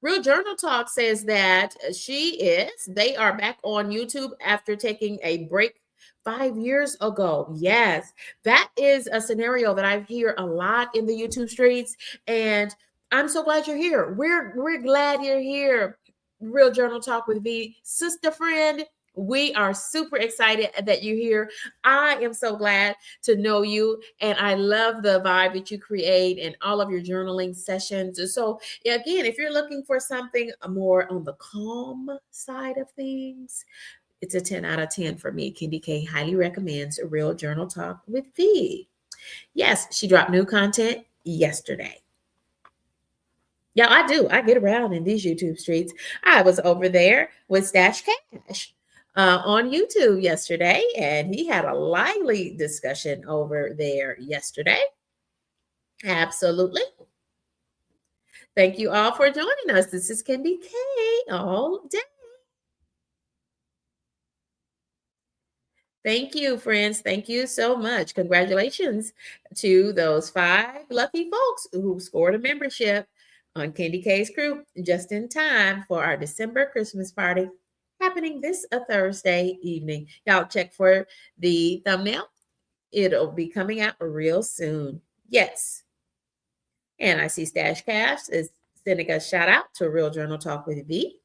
Real Journal Talk says that they are back on YouTube after taking a break 5 years ago. Yes, that is a scenario that I hear a lot in the YouTube streets. And I'm so glad you're here. We're glad you're here. Real Journal Talk with V, sister friend. We are super excited that you're here. I am so glad to know you, and I love the vibe that you create and all of your journaling sessions. So again, if you're looking for something more on the calm side of things, it's a 10 out of 10 for me. kendyK highly recommends a Real Journal Talk with V. Yes, she dropped new content yesterday. Yeah, I do. I get around in these YouTube streets. I was over there with Stash Cash on YouTube yesterday, and he had a lively discussion over there yesterday. Absolutely. Thank you all for joining us. This is kendyK all day. Thank you, friends. Thank you so much. Congratulations to those 5 lucky folks who scored a membership on kendyK's crew just in time for our December Christmas party happening this Thursday evening. Y'all check for the thumbnail. It'll be coming out real soon. Yes. And I see Stash Cash is sending a shout out to Real Journal Talk with V.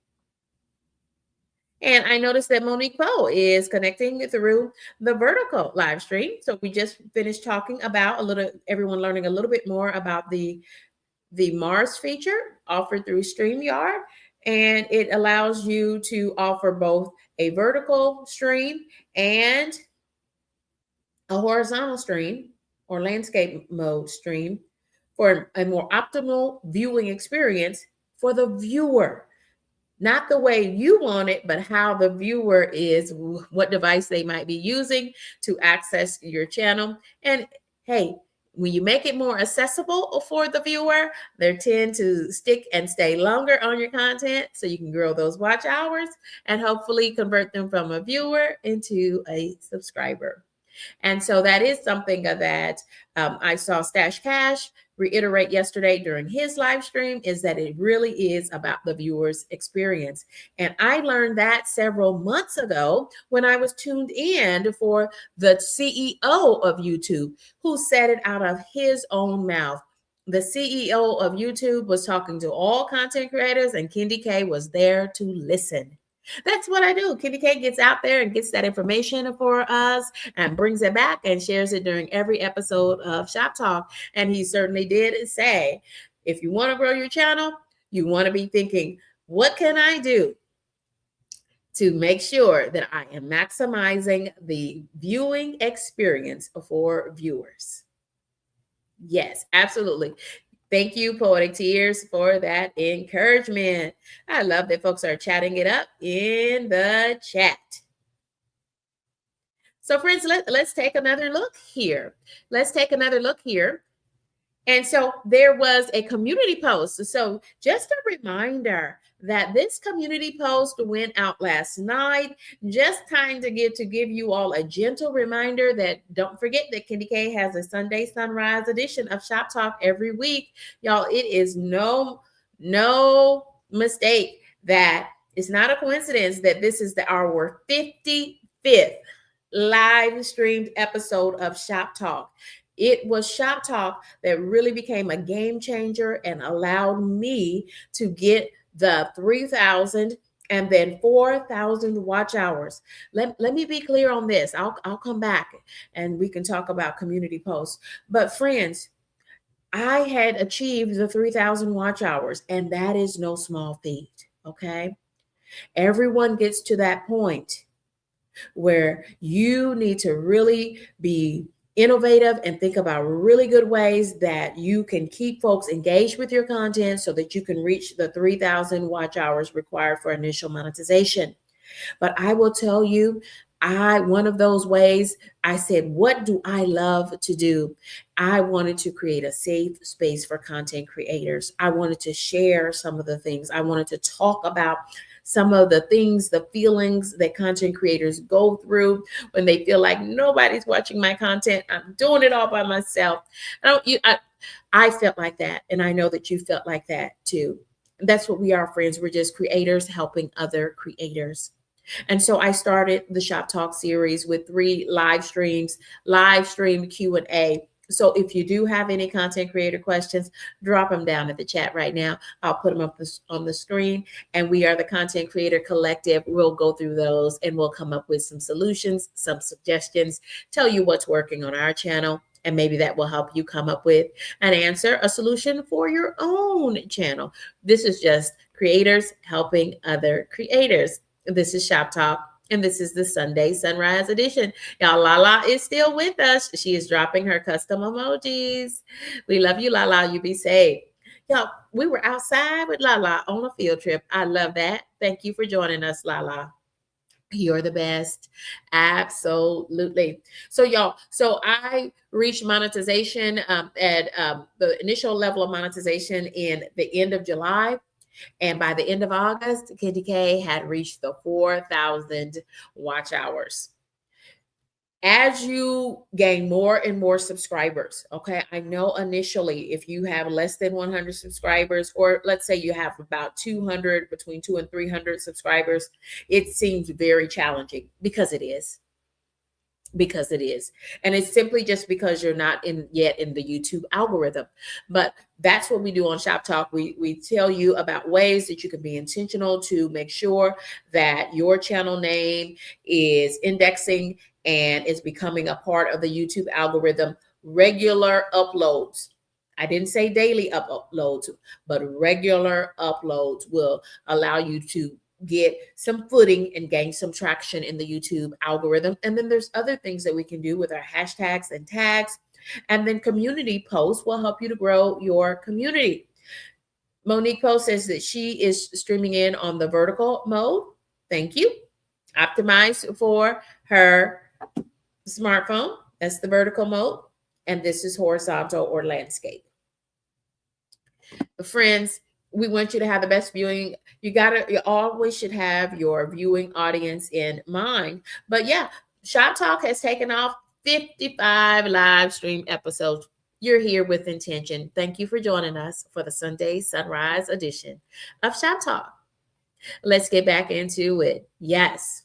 And I noticed that Monique Poe is connecting through the vertical live stream. So we just finished talking about everyone learning a little bit more about the Mars feature offered through StreamYard. And it allows you to offer both a vertical stream and a horizontal stream or landscape mode stream for a more optimal viewing experience for the viewer. Not the way you want it, but how the viewer is, what device they might be using to access your channel. And hey, when you make it more accessible for the viewer, they tend to stick and stay longer on your content, so you can grow those watch hours and hopefully convert them from a viewer into a subscriber. And so that is something that I saw Stash Cash reiterate yesterday during his live stream, is that it really is about the viewer's experience. And I learned that several months ago when I was tuned in for the CEO of YouTube, who said it out of his own mouth. The CEO of YouTube was talking to all content creators, and kendyK was there to listen. That's what I do. kendyK gets out there and gets that information for us and brings it back and shares it during every episode of Shop Talk. And he certainly did say, if you want to grow your channel, you want to be thinking, what can I do to make sure that I am maximizing the viewing experience for viewers? Yes, absolutely. Thank you, Poetic Tears, for that encouragement. I love that folks are chatting it up in the chat. So, friends, let's take another look here. And so there was a community post. So just a reminder that this community post went out last night, just kind of give you all a gentle reminder that don't forget that kendyK has a Sunday Sunrise edition of Shop Talk every week. Y'all, it is no mistake that It's not a coincidence that this is our 55th live streamed episode of Shop Talk. It was Shop Talk that really became a game changer and allowed me to get the 3,000 and then 4,000 watch hours. Let me be clear on this. I'll come back and we can talk about community posts. But friends, I had achieved the 3,000 watch hours, and that is no small feat. Okay. Everyone gets to that point where you need to really be innovative and think about really good ways that you can keep folks engaged with your content so that you can reach the 3,000 watch hours required for initial monetization. But I will tell you, one of those ways, I said, what do I love to do? I wanted to create a safe space for content creators. I wanted to share some of the things. I wanted to talk about some of the things, the feelings that content creators go through when they feel like nobody's watching my content. I'm doing it all by myself. I felt like that, and I know that you felt like that too. That's what we are, friends. We're just creators helping other creators. And so I started the Shop Talk series with 3 live streams, live stream Q&A. So if you do have any content creator questions, drop them down in the chat right now. I'll put them up on the screen. And we are the Content Creator Collective. We'll go through those and we'll come up with some solutions, some suggestions, tell you what's working on our channel. And maybe that will help you come up with an answer, a solution for your own channel. This is just creators helping other creators. This is Shop Talk, and this is the Sunday Sunrise Edition. Y'all, Lala is still with us. She is dropping her custom emojis. We love you, Lala. You be safe. Y'all, we were outside with Lala on a field trip. I love that. Thank you for joining us, Lala. You're the best. Absolutely. So, y'all, I reached monetization at the initial level of monetization in the end of July. And by the end of August, kendyK had reached the 4,000 watch hours. As you gain more and more subscribers, okay, I know initially if you have less than 100 subscribers, or let's say you have about 200, between 200 and 300 subscribers, it seems very challenging because it is. And it's simply just because you're not yet in the YouTube algorithm. But that's what we do on Shop Talk. We tell you about ways that you can be intentional to make sure that your channel name is indexing and is becoming a part of the YouTube algorithm. Regular uploads. I didn't say daily uploads, but regular uploads will allow you to get some footing and gain some traction in the YouTube algorithm. And then there's other things that we can do with our hashtags and tags. And then community posts will help you to grow your community. Monique Post says that she is streaming in on the vertical mode. Thank you. Optimized for her smartphone. That's the vertical mode. And this is horizontal or landscape. Friends, we want you to have the best viewing. You always should have your viewing audience in mind. But yeah, Shop Talk has taken off 55 live stream episodes. You're here with intention. Thank you for joining us for the Sunday Sunrise edition of Shop Talk. Let's get back into it. Yes.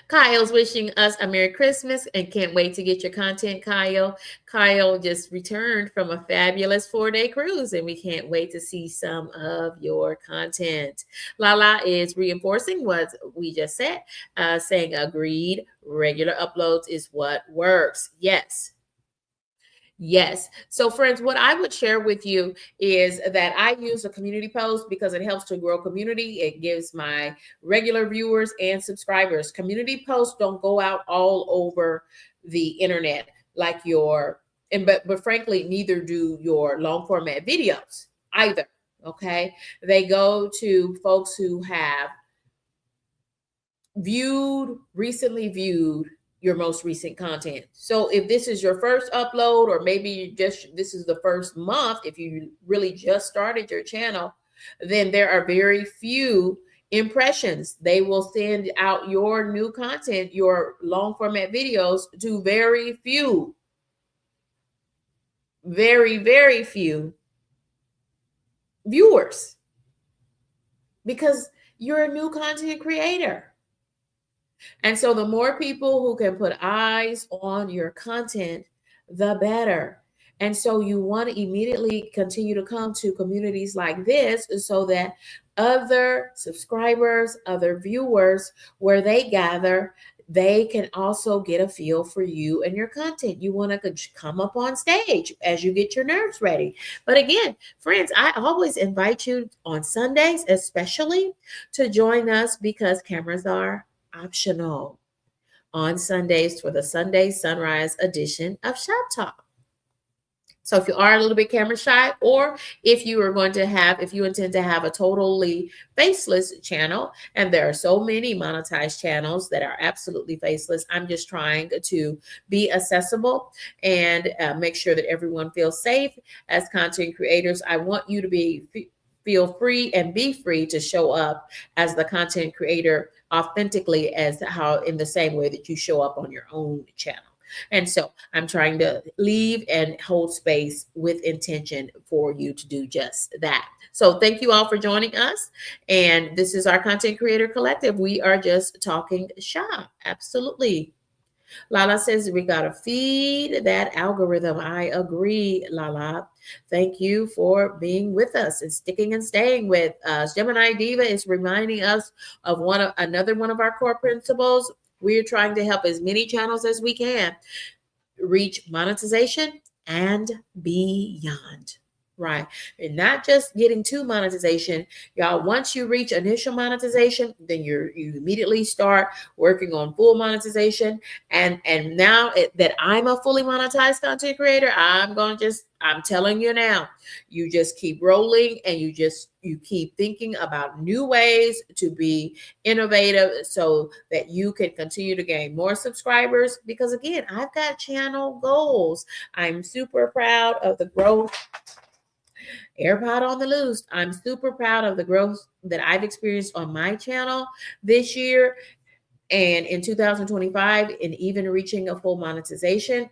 Kyle's wishing us a Merry Christmas and can't wait to get your content, Kyle. Kyle just returned from a fabulous 4-day cruise and we can't wait to see some of your content. Lala is reinforcing what we just said, saying agreed, regular uploads is what works. Yes. Yes. So friends, what I would share with you is that I use a community post because it helps to grow community. It gives my regular viewers and subscribers. Community posts don't go out all over the internet like but frankly, neither do your long format videos either. Okay. They go to folks who have recently viewed your most recent content. So if this is your first upload, or maybe this is the first month, if you really just started your channel, then there are very few impressions. They will send out your new content, your long format videos, to very few, very, very few viewers because you're a new content creator. And so the more people who can put eyes on your content, the better. And so you want to immediately continue to come to communities like this so that other subscribers, other viewers, where they gather, they can also get a feel for you and your content. You want to come up on stage as you get your nerves ready. But again, friends, I always invite you on Sundays, especially, to join us because cameras are optional on Sundays for the Sunday Sunrise edition of Shop Talk. So if you are a little bit camera shy, or if you are going to have, if you intend to have a totally faceless channel, and there are so many monetized channels that are absolutely faceless, I'm just trying to be accessible and make sure that everyone feels safe as content creators. I want you to feel free and be free to show up as the content creator authentically, as how in the same way that you show up on your own channel. And so I'm trying to leave and hold space with intention for you to do just that. So thank you all for joining us. And this is our Content Creator Collective. We are just talking shop. Absolutely. Lala says we got to feed that algorithm. I agree, Lala. Thank you for being with us and sticking and staying with us. Gemini Diva is reminding us of another one of our core principles. We're trying to help as many channels as we can reach monetization and beyond. Right. And not just getting to monetization. Y'all, once you reach initial monetization, then you immediately start working on full monetization. And now that I'm a fully monetized content creator, I'm telling you now, you just keep rolling and you keep thinking about new ways to be innovative so that you can continue to gain more subscribers. Because again, I've got channel goals. I'm super proud of the growth. AirPod on the loose. I'm super proud of the growth that I've experienced on my channel this year and in 2025, and even reaching a full monetization.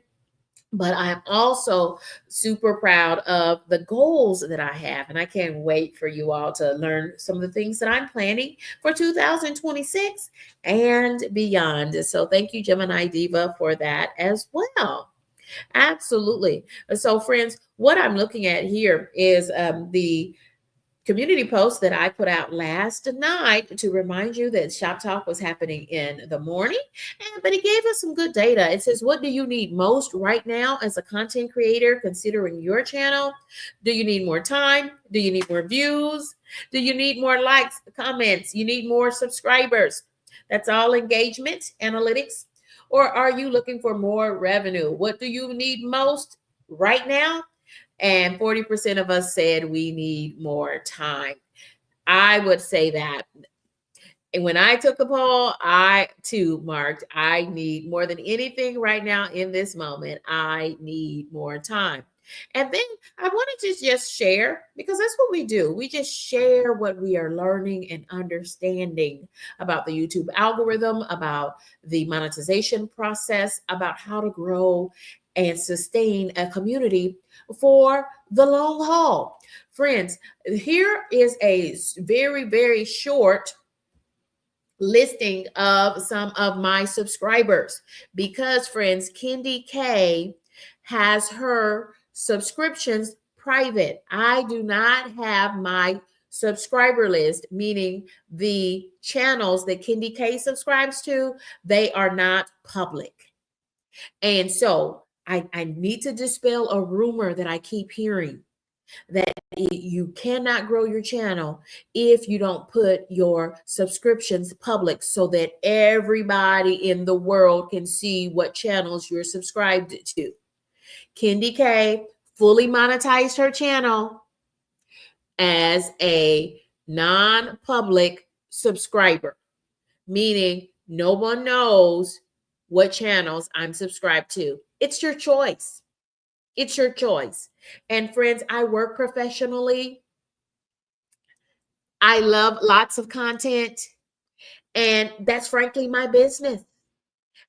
But I'm also super proud of the goals that I have. And I can't wait for you all to learn some of the things that I'm planning for 2026 and beyond. So thank you, Gemini Diva, for that as well. Absolutely. So, friends, what I'm looking at here is the community post that I put out last night to remind you that Shop Talk was happening in the morning, but it gave us some good data. It says, what do you need most right now as a content creator considering your channel? Do you need more time? Do you need more views? Do you need more likes, comments? You need more subscribers? That's all engagement analytics. Or are you looking for more revenue? What do you need most right now? And 40% of us said we need more time. I would say that. And when I took the poll, I too marked, I need more than anything right now in this moment. I need more time. And then I wanted to just share, because that's what we do. We just share what we are learning and understanding about the YouTube algorithm, about the monetization process, about how to grow and sustain a community for the long haul. Friends, here is a very, very short listing of some of my subscribers, because friends, kendyK has her subscriptions private. I do not have my subscriber list, meaning the channels that kendyK subscribes to, they are not public. And so I need to dispel a rumor that I keep hearing, that you cannot grow your channel if you don't put your subscriptions public so that everybody in the world can see what channels you're subscribed to. kendyK fully monetized her channel as a non-public subscriber, meaning no one knows what channels I'm subscribed to. It's your choice. It's your choice. And friends, I work professionally. I love lots of content, and that's frankly my business.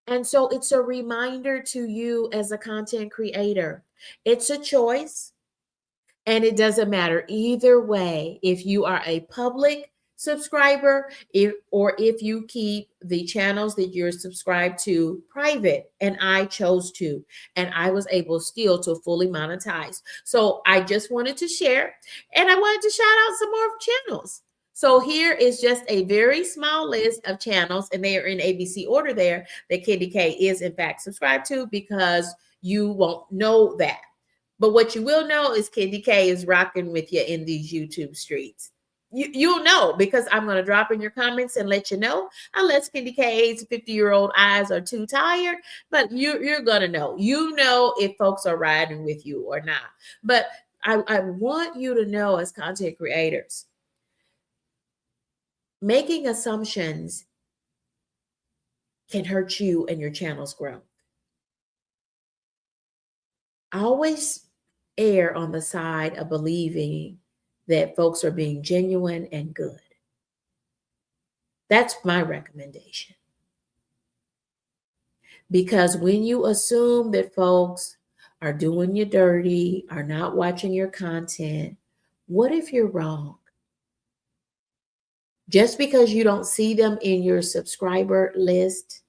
And so it's a reminder to you as a content creator. It's a choice. And it doesn't matter either way if you are a public subscriber or if you keep the channels that you're subscribed to private. And I chose to, and I was able still to fully monetize. So I just wanted to share, and I wanted to shout out some more channels. So here is just a very small list of channels, and they are in ABC order there, that kendyK is in fact subscribed to, because you won't know that. But what you will know is kendyK is rocking with you in these YouTube streets. You'll know, because I'm going to drop in your comments and let you know, unless kendyK's 50-year-old eyes are too tired. But you're going to know. You know if folks are riding with you or not. But I want you to know, as content creators, making assumptions can hurt you and your channel's growth. Always err on the side of believing that folks are being genuine and good. That's my recommendation. Because when you assume that folks are doing you dirty, are not watching your content, what if you're wrong? Just because you don't see them in your subscriber list,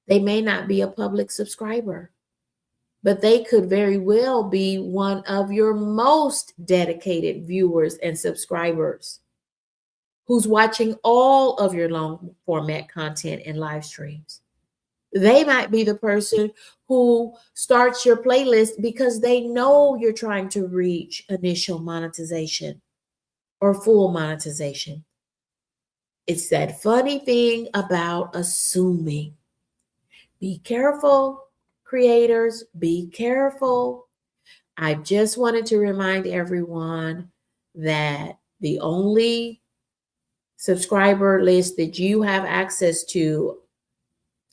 they may not be a public subscriber, but they could very well be one of your most dedicated viewers and subscribers, who's watching all of your long format content and live streams. They might be the person who starts your playlist because they know you're trying to reach initial monetization or full monetization. It's that funny thing about assuming. Be careful, creators, be careful. I just wanted to remind everyone that the only subscriber list that you have access to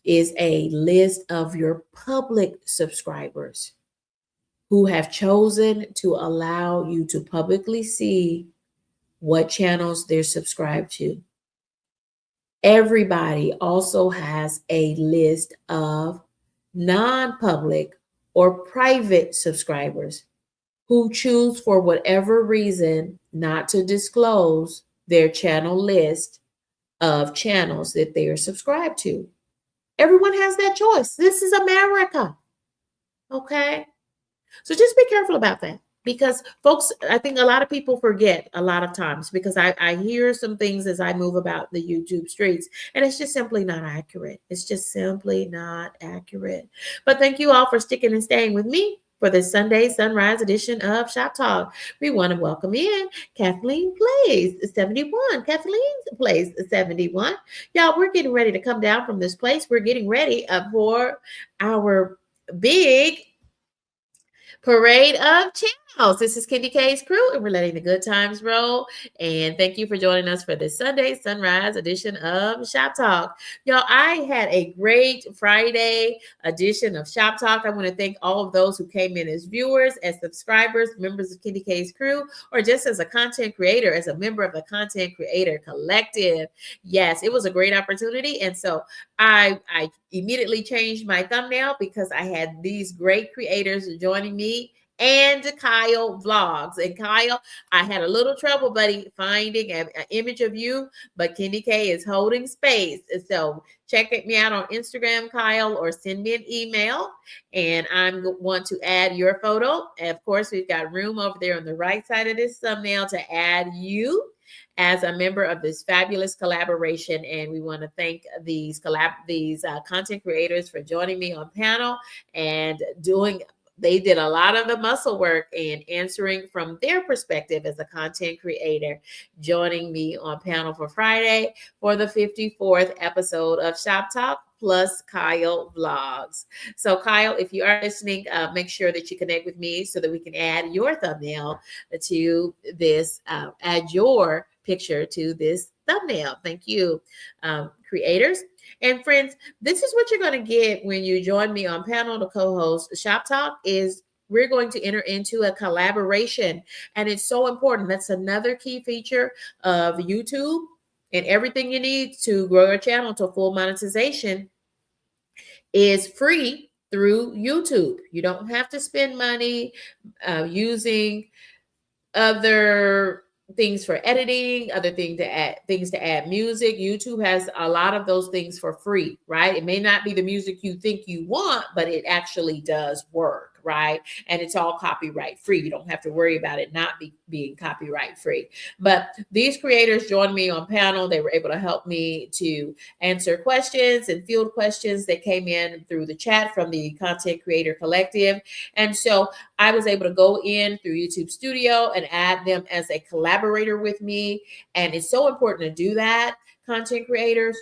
is a list of your public subscribers who have chosen to allow you to publicly see what channels they're subscribed to. Everybody also has a list of non-public or private subscribers who choose, for whatever reason, not to disclose their channel list of channels that they are subscribed to. Everyone has that choice. This is America. Okay? So just be careful about that, because folks, I think a lot of people forget a lot of times, because I hear some things as I move about the YouTube streets, and it's just simply not accurate. It's just simply not accurate. But thank you all for sticking and staying with me for this Sunday sunrise edition of Shop Talk. We want to welcome in Kathleen Plays 71. Kathleen Plays 71. Y'all, we're getting ready to come down from this place. We're getting ready for our big parade of channels. This is kendyK's crew, and we're letting the good times roll. And thank you for joining us for this Sunday sunrise edition of Shop Talk. Y'all, I had a great Friday edition of Shop Talk. I want to thank all of those who came in as viewers, as subscribers, members of kendyK's crew, or just as a content creator, as a member of the Content Creator Collective. Yes, it was a great opportunity. And so I immediately changed my thumbnail, because I had these great creators joining me, and Kyle Vlogs. And Kyle, I had a little trouble, buddy, finding an image of you, but kendyK is holding space. So check me out on Instagram, Kyle, or send me an email, and I'm want to add your photo. And of course, we've got room over there on the right side of this thumbnail to add you as a member of this fabulous collaboration. And we want to thank these content creators for joining me on panel and they did a lot of the muscle work and answering from their perspective as a content creator, joining me on panel for Friday for the 54th episode of Shop Talk, plus Kyle Vlogs. So Kyle, if you are listening, make sure that you connect with me so that we can add your thumbnail to this, add your picture to this thumbnail. Thank you, creators. And friends, this is what you're going to get when you join me on panel to co-host Shop Talk. Is we're going to enter into a collaboration, and it's so important. That's another key feature of YouTube, and everything you need to grow your channel to full monetization is free through YouTube. You don't have to spend money using other things for editing, other things to add music. YouTube has a lot of those things for free, right? It may not be the music you think you want, but it actually does work, right? And it's all copyright free. You don't have to worry about it not being copyright free. But these creators joined me on panel. They were able to help me to answer questions and field questions that came in through the chat from the Content Creator Collective. And so I was able to go in through YouTube Studio and add them as a collaborator with me. And it's so important to do that, content creators.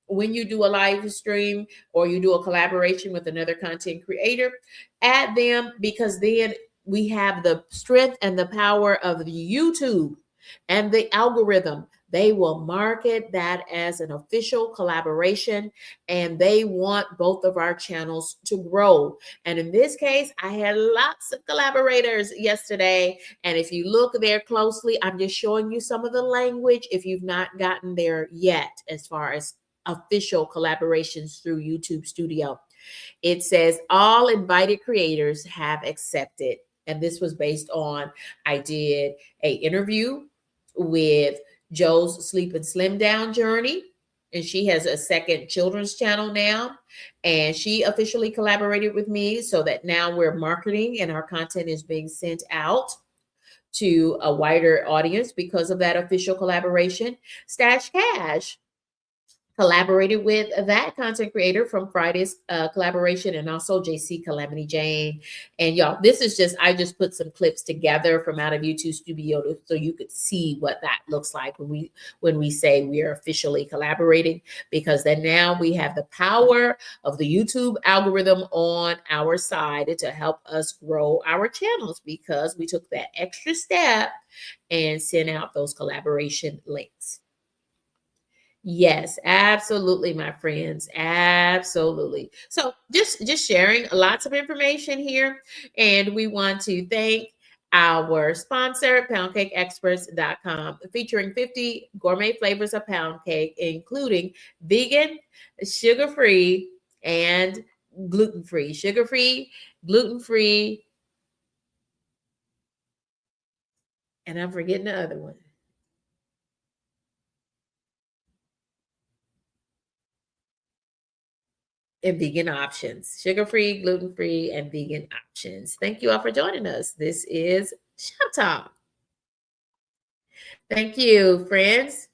When you do a live stream or you do a collaboration with another content creator, add them, because then we have the strength and the power of the YouTube and the algorithm. They will market that as an official collaboration, and they want both of our channels to grow. And in this case, I had lots of collaborators yesterday. And if you look there closely, I'm just showing you some of the language if you've not gotten there yet, as far as official collaborations through YouTube Studio. It says all invited creators have accepted. And this was based on, I did a interview with Joe's Sleep and Slim Down journey. And she has a second children's channel now. And she officially collaborated with me so that now we're marketing and our content is being sent out to a wider audience because of that official collaboration. Stash Cash collaborated with that content creator from Friday's collaboration, and also JC Calamity Jane. And y'all, this is just, I just put some clips together from out of YouTube Studio so you could see what that looks like when we say we are officially collaborating, because then now we have the power of the YouTube algorithm on our side to help us grow our channels, because we took that extra step and sent out those collaboration links. Yes, absolutely, my friends. Absolutely. So just sharing lots of information here. And we want to thank our sponsor, poundcakeexperts.com, featuring 50 gourmet flavors of pound cake, including vegan, sugar-free, and gluten-free. Sugar-free, gluten-free, and I'm forgetting the other one. And vegan options, sugar-free, gluten-free, and vegan options. Thank you all for joining us. This is Shop Talk. Thank you, friends.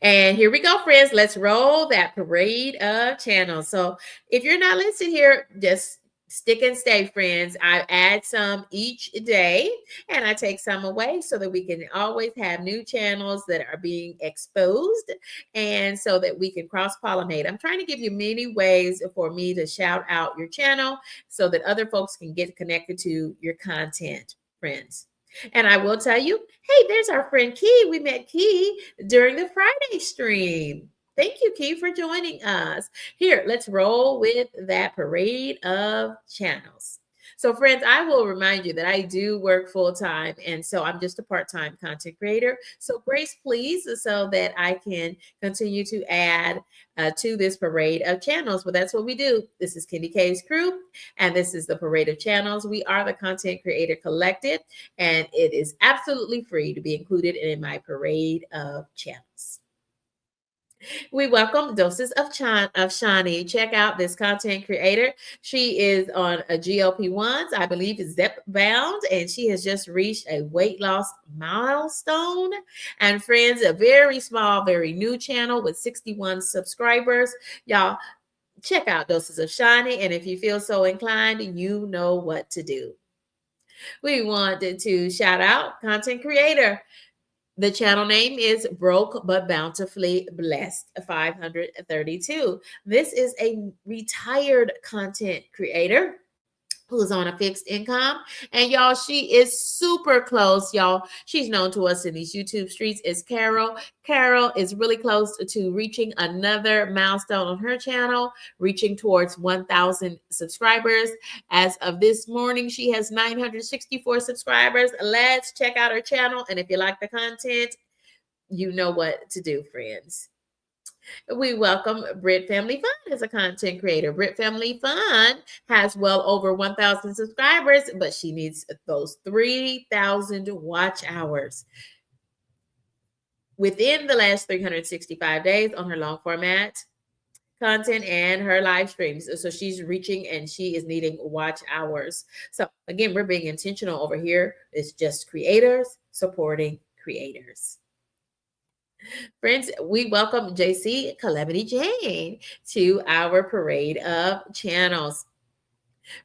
And here we go, friends. Let's roll that parade of channels. So if you're not listed here, just stick and stay, friends. I add some each day and I take some away so that we can always have new channels that are being exposed, and so that we can cross-pollinate. I'm trying to give you many ways for me to shout out your channel so that other folks can get connected to your content, friends. And I will tell you, hey, there's our friend Key. We met Key during the Friday stream. Thank you, Key, for joining us. Here, let's roll with that parade of channels. So, friends, I will remind you that I do work full-time, and so I'm just a part-time content creator. So grace, please, so that I can continue to add to this parade of channels. But that's what we do. This is kendyK's crew, and this is the parade of channels. We are the Content Creator Collective, and it is absolutely free to be included in my parade of channels. We welcome Doses of Shani. Check out this content creator. She is on a GLP-1s, I believe is Zep bound, and she has just reached a weight loss milestone. And friends, a very small, very new channel with 61 subscribers. Y'all, check out Doses of Shani, and if you feel so inclined, you know what to do. We wanted to shout out content creator. The channel name is Broke But Bountifully Blessed 532. This is a retired content creator who's on a fixed income. And y'all, she is super close, y'all. She's known to us in these YouTube streets as Carol. Carol is really close to reaching another milestone on her channel, reaching towards 1,000 subscribers. As of this morning, she has 964 subscribers. Let's check out her channel. And if you like the content, you know what to do, friends. We welcome Brit Family Fun as a content creator. Brit Family Fun has well over 1,000 subscribers, but she needs those 3,000 watch hours within the last 365 days on her long format content and her live streams. So she's reaching and she is needing watch hours. So again, we're being intentional over here. It's just creators supporting creators. Friends, we welcome JC Calamity Jane to our parade of channels.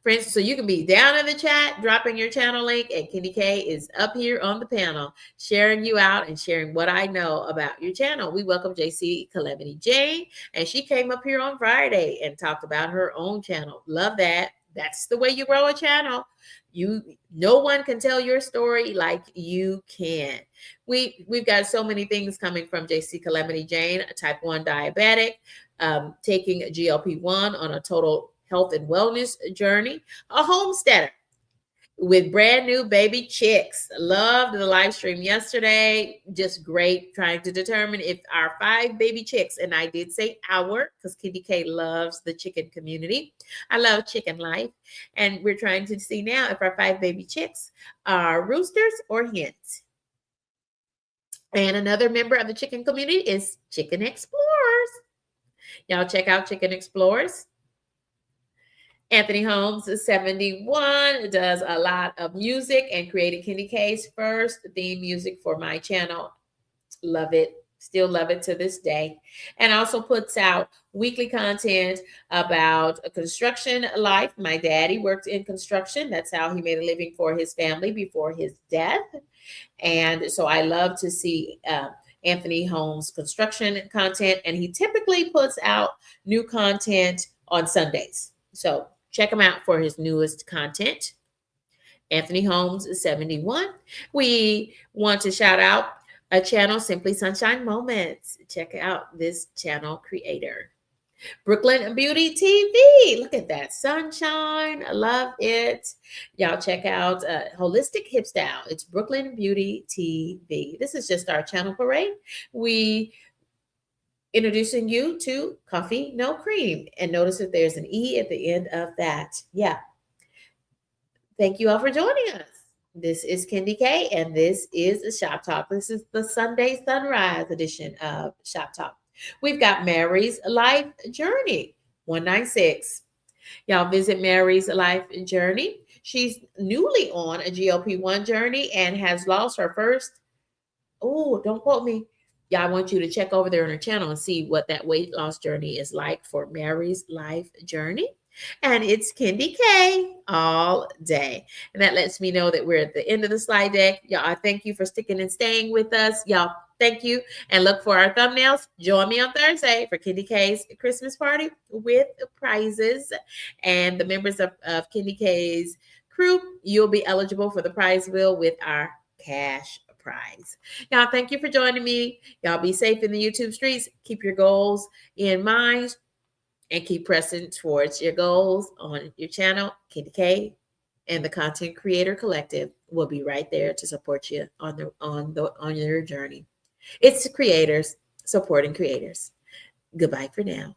Friends, so you can be down in the chat, dropping your channel link, and kendyK is up here on the panel, sharing you out and sharing what I know about your channel. We welcome JC Calamity Jane, and she came up here on Friday and talked about her own channel. Love that. That's the way you grow a channel. No one can tell your story like you can. We've got so many things coming from JC Calamity Jane, a type 1 diabetic, taking GLP-1 on a total health and wellness journey, a homesteader with brand new baby chicks. Loved the live stream yesterday. Just great, trying to determine if our 5 baby chicks, and I did say our because kendyK loves the chicken community. I love chicken life. And we're trying to see now if our 5 baby chicks are roosters or hens. And another member of the chicken community is Chicken Explorers. Y'all check out Chicken Explorers. Anthony Holmes is 71, does a lot of music and created kendyK's first theme music for my channel. Love it. Still love it to this day. And also puts out weekly content about a construction life. My daddy worked in construction. That's how he made a living for his family before his death. And so I love to see Anthony Holmes' construction content. And he typically puts out new content on Sundays. So check him out for his newest content. Anthony Holmes is 71. We want to shout out a channel, Simply Sunshine Moments. Check out this channel creator. Brooklyn Beauty TV. Look at that sunshine. I love it. Y'all check out Holistic Hip Style. It's Brooklyn Beauty TV. This is just our channel parade. We introducing you to Coffee No Cream. And notice that there's an E at the end of that. Yeah. Thank you all for joining us. This is kendyK, and this is Shop Talk. This is the Sunday Sunrise edition of Shop Talk. We've got Mary's Life Journey, 196. Y'all visit Mary's Life Journey. She's newly on a GLP-1 journey and has lost her first, don't quote me. Yeah, I want you to check over there on her channel and see what that weight loss journey is like for Mary's Life Journey. And it's kendyK all day. And that lets me know that we're at the end of the slide deck. Y'all, I thank you for sticking and staying with us. Y'all, thank you. And look for our thumbnails. Join me on Thursday for kendyK's Christmas party with prizes. And the members of kendyK's crew, you'll be eligible for the prize wheel with our cash prize. Y'all, thank you for joining me. Y'all be safe in the YouTube streets. Keep your goals in mind and keep pressing towards your goals on your channel. kendyK and the Content Creator Collective will be right there to support you on your journey. It's creators supporting creators. Goodbye for now.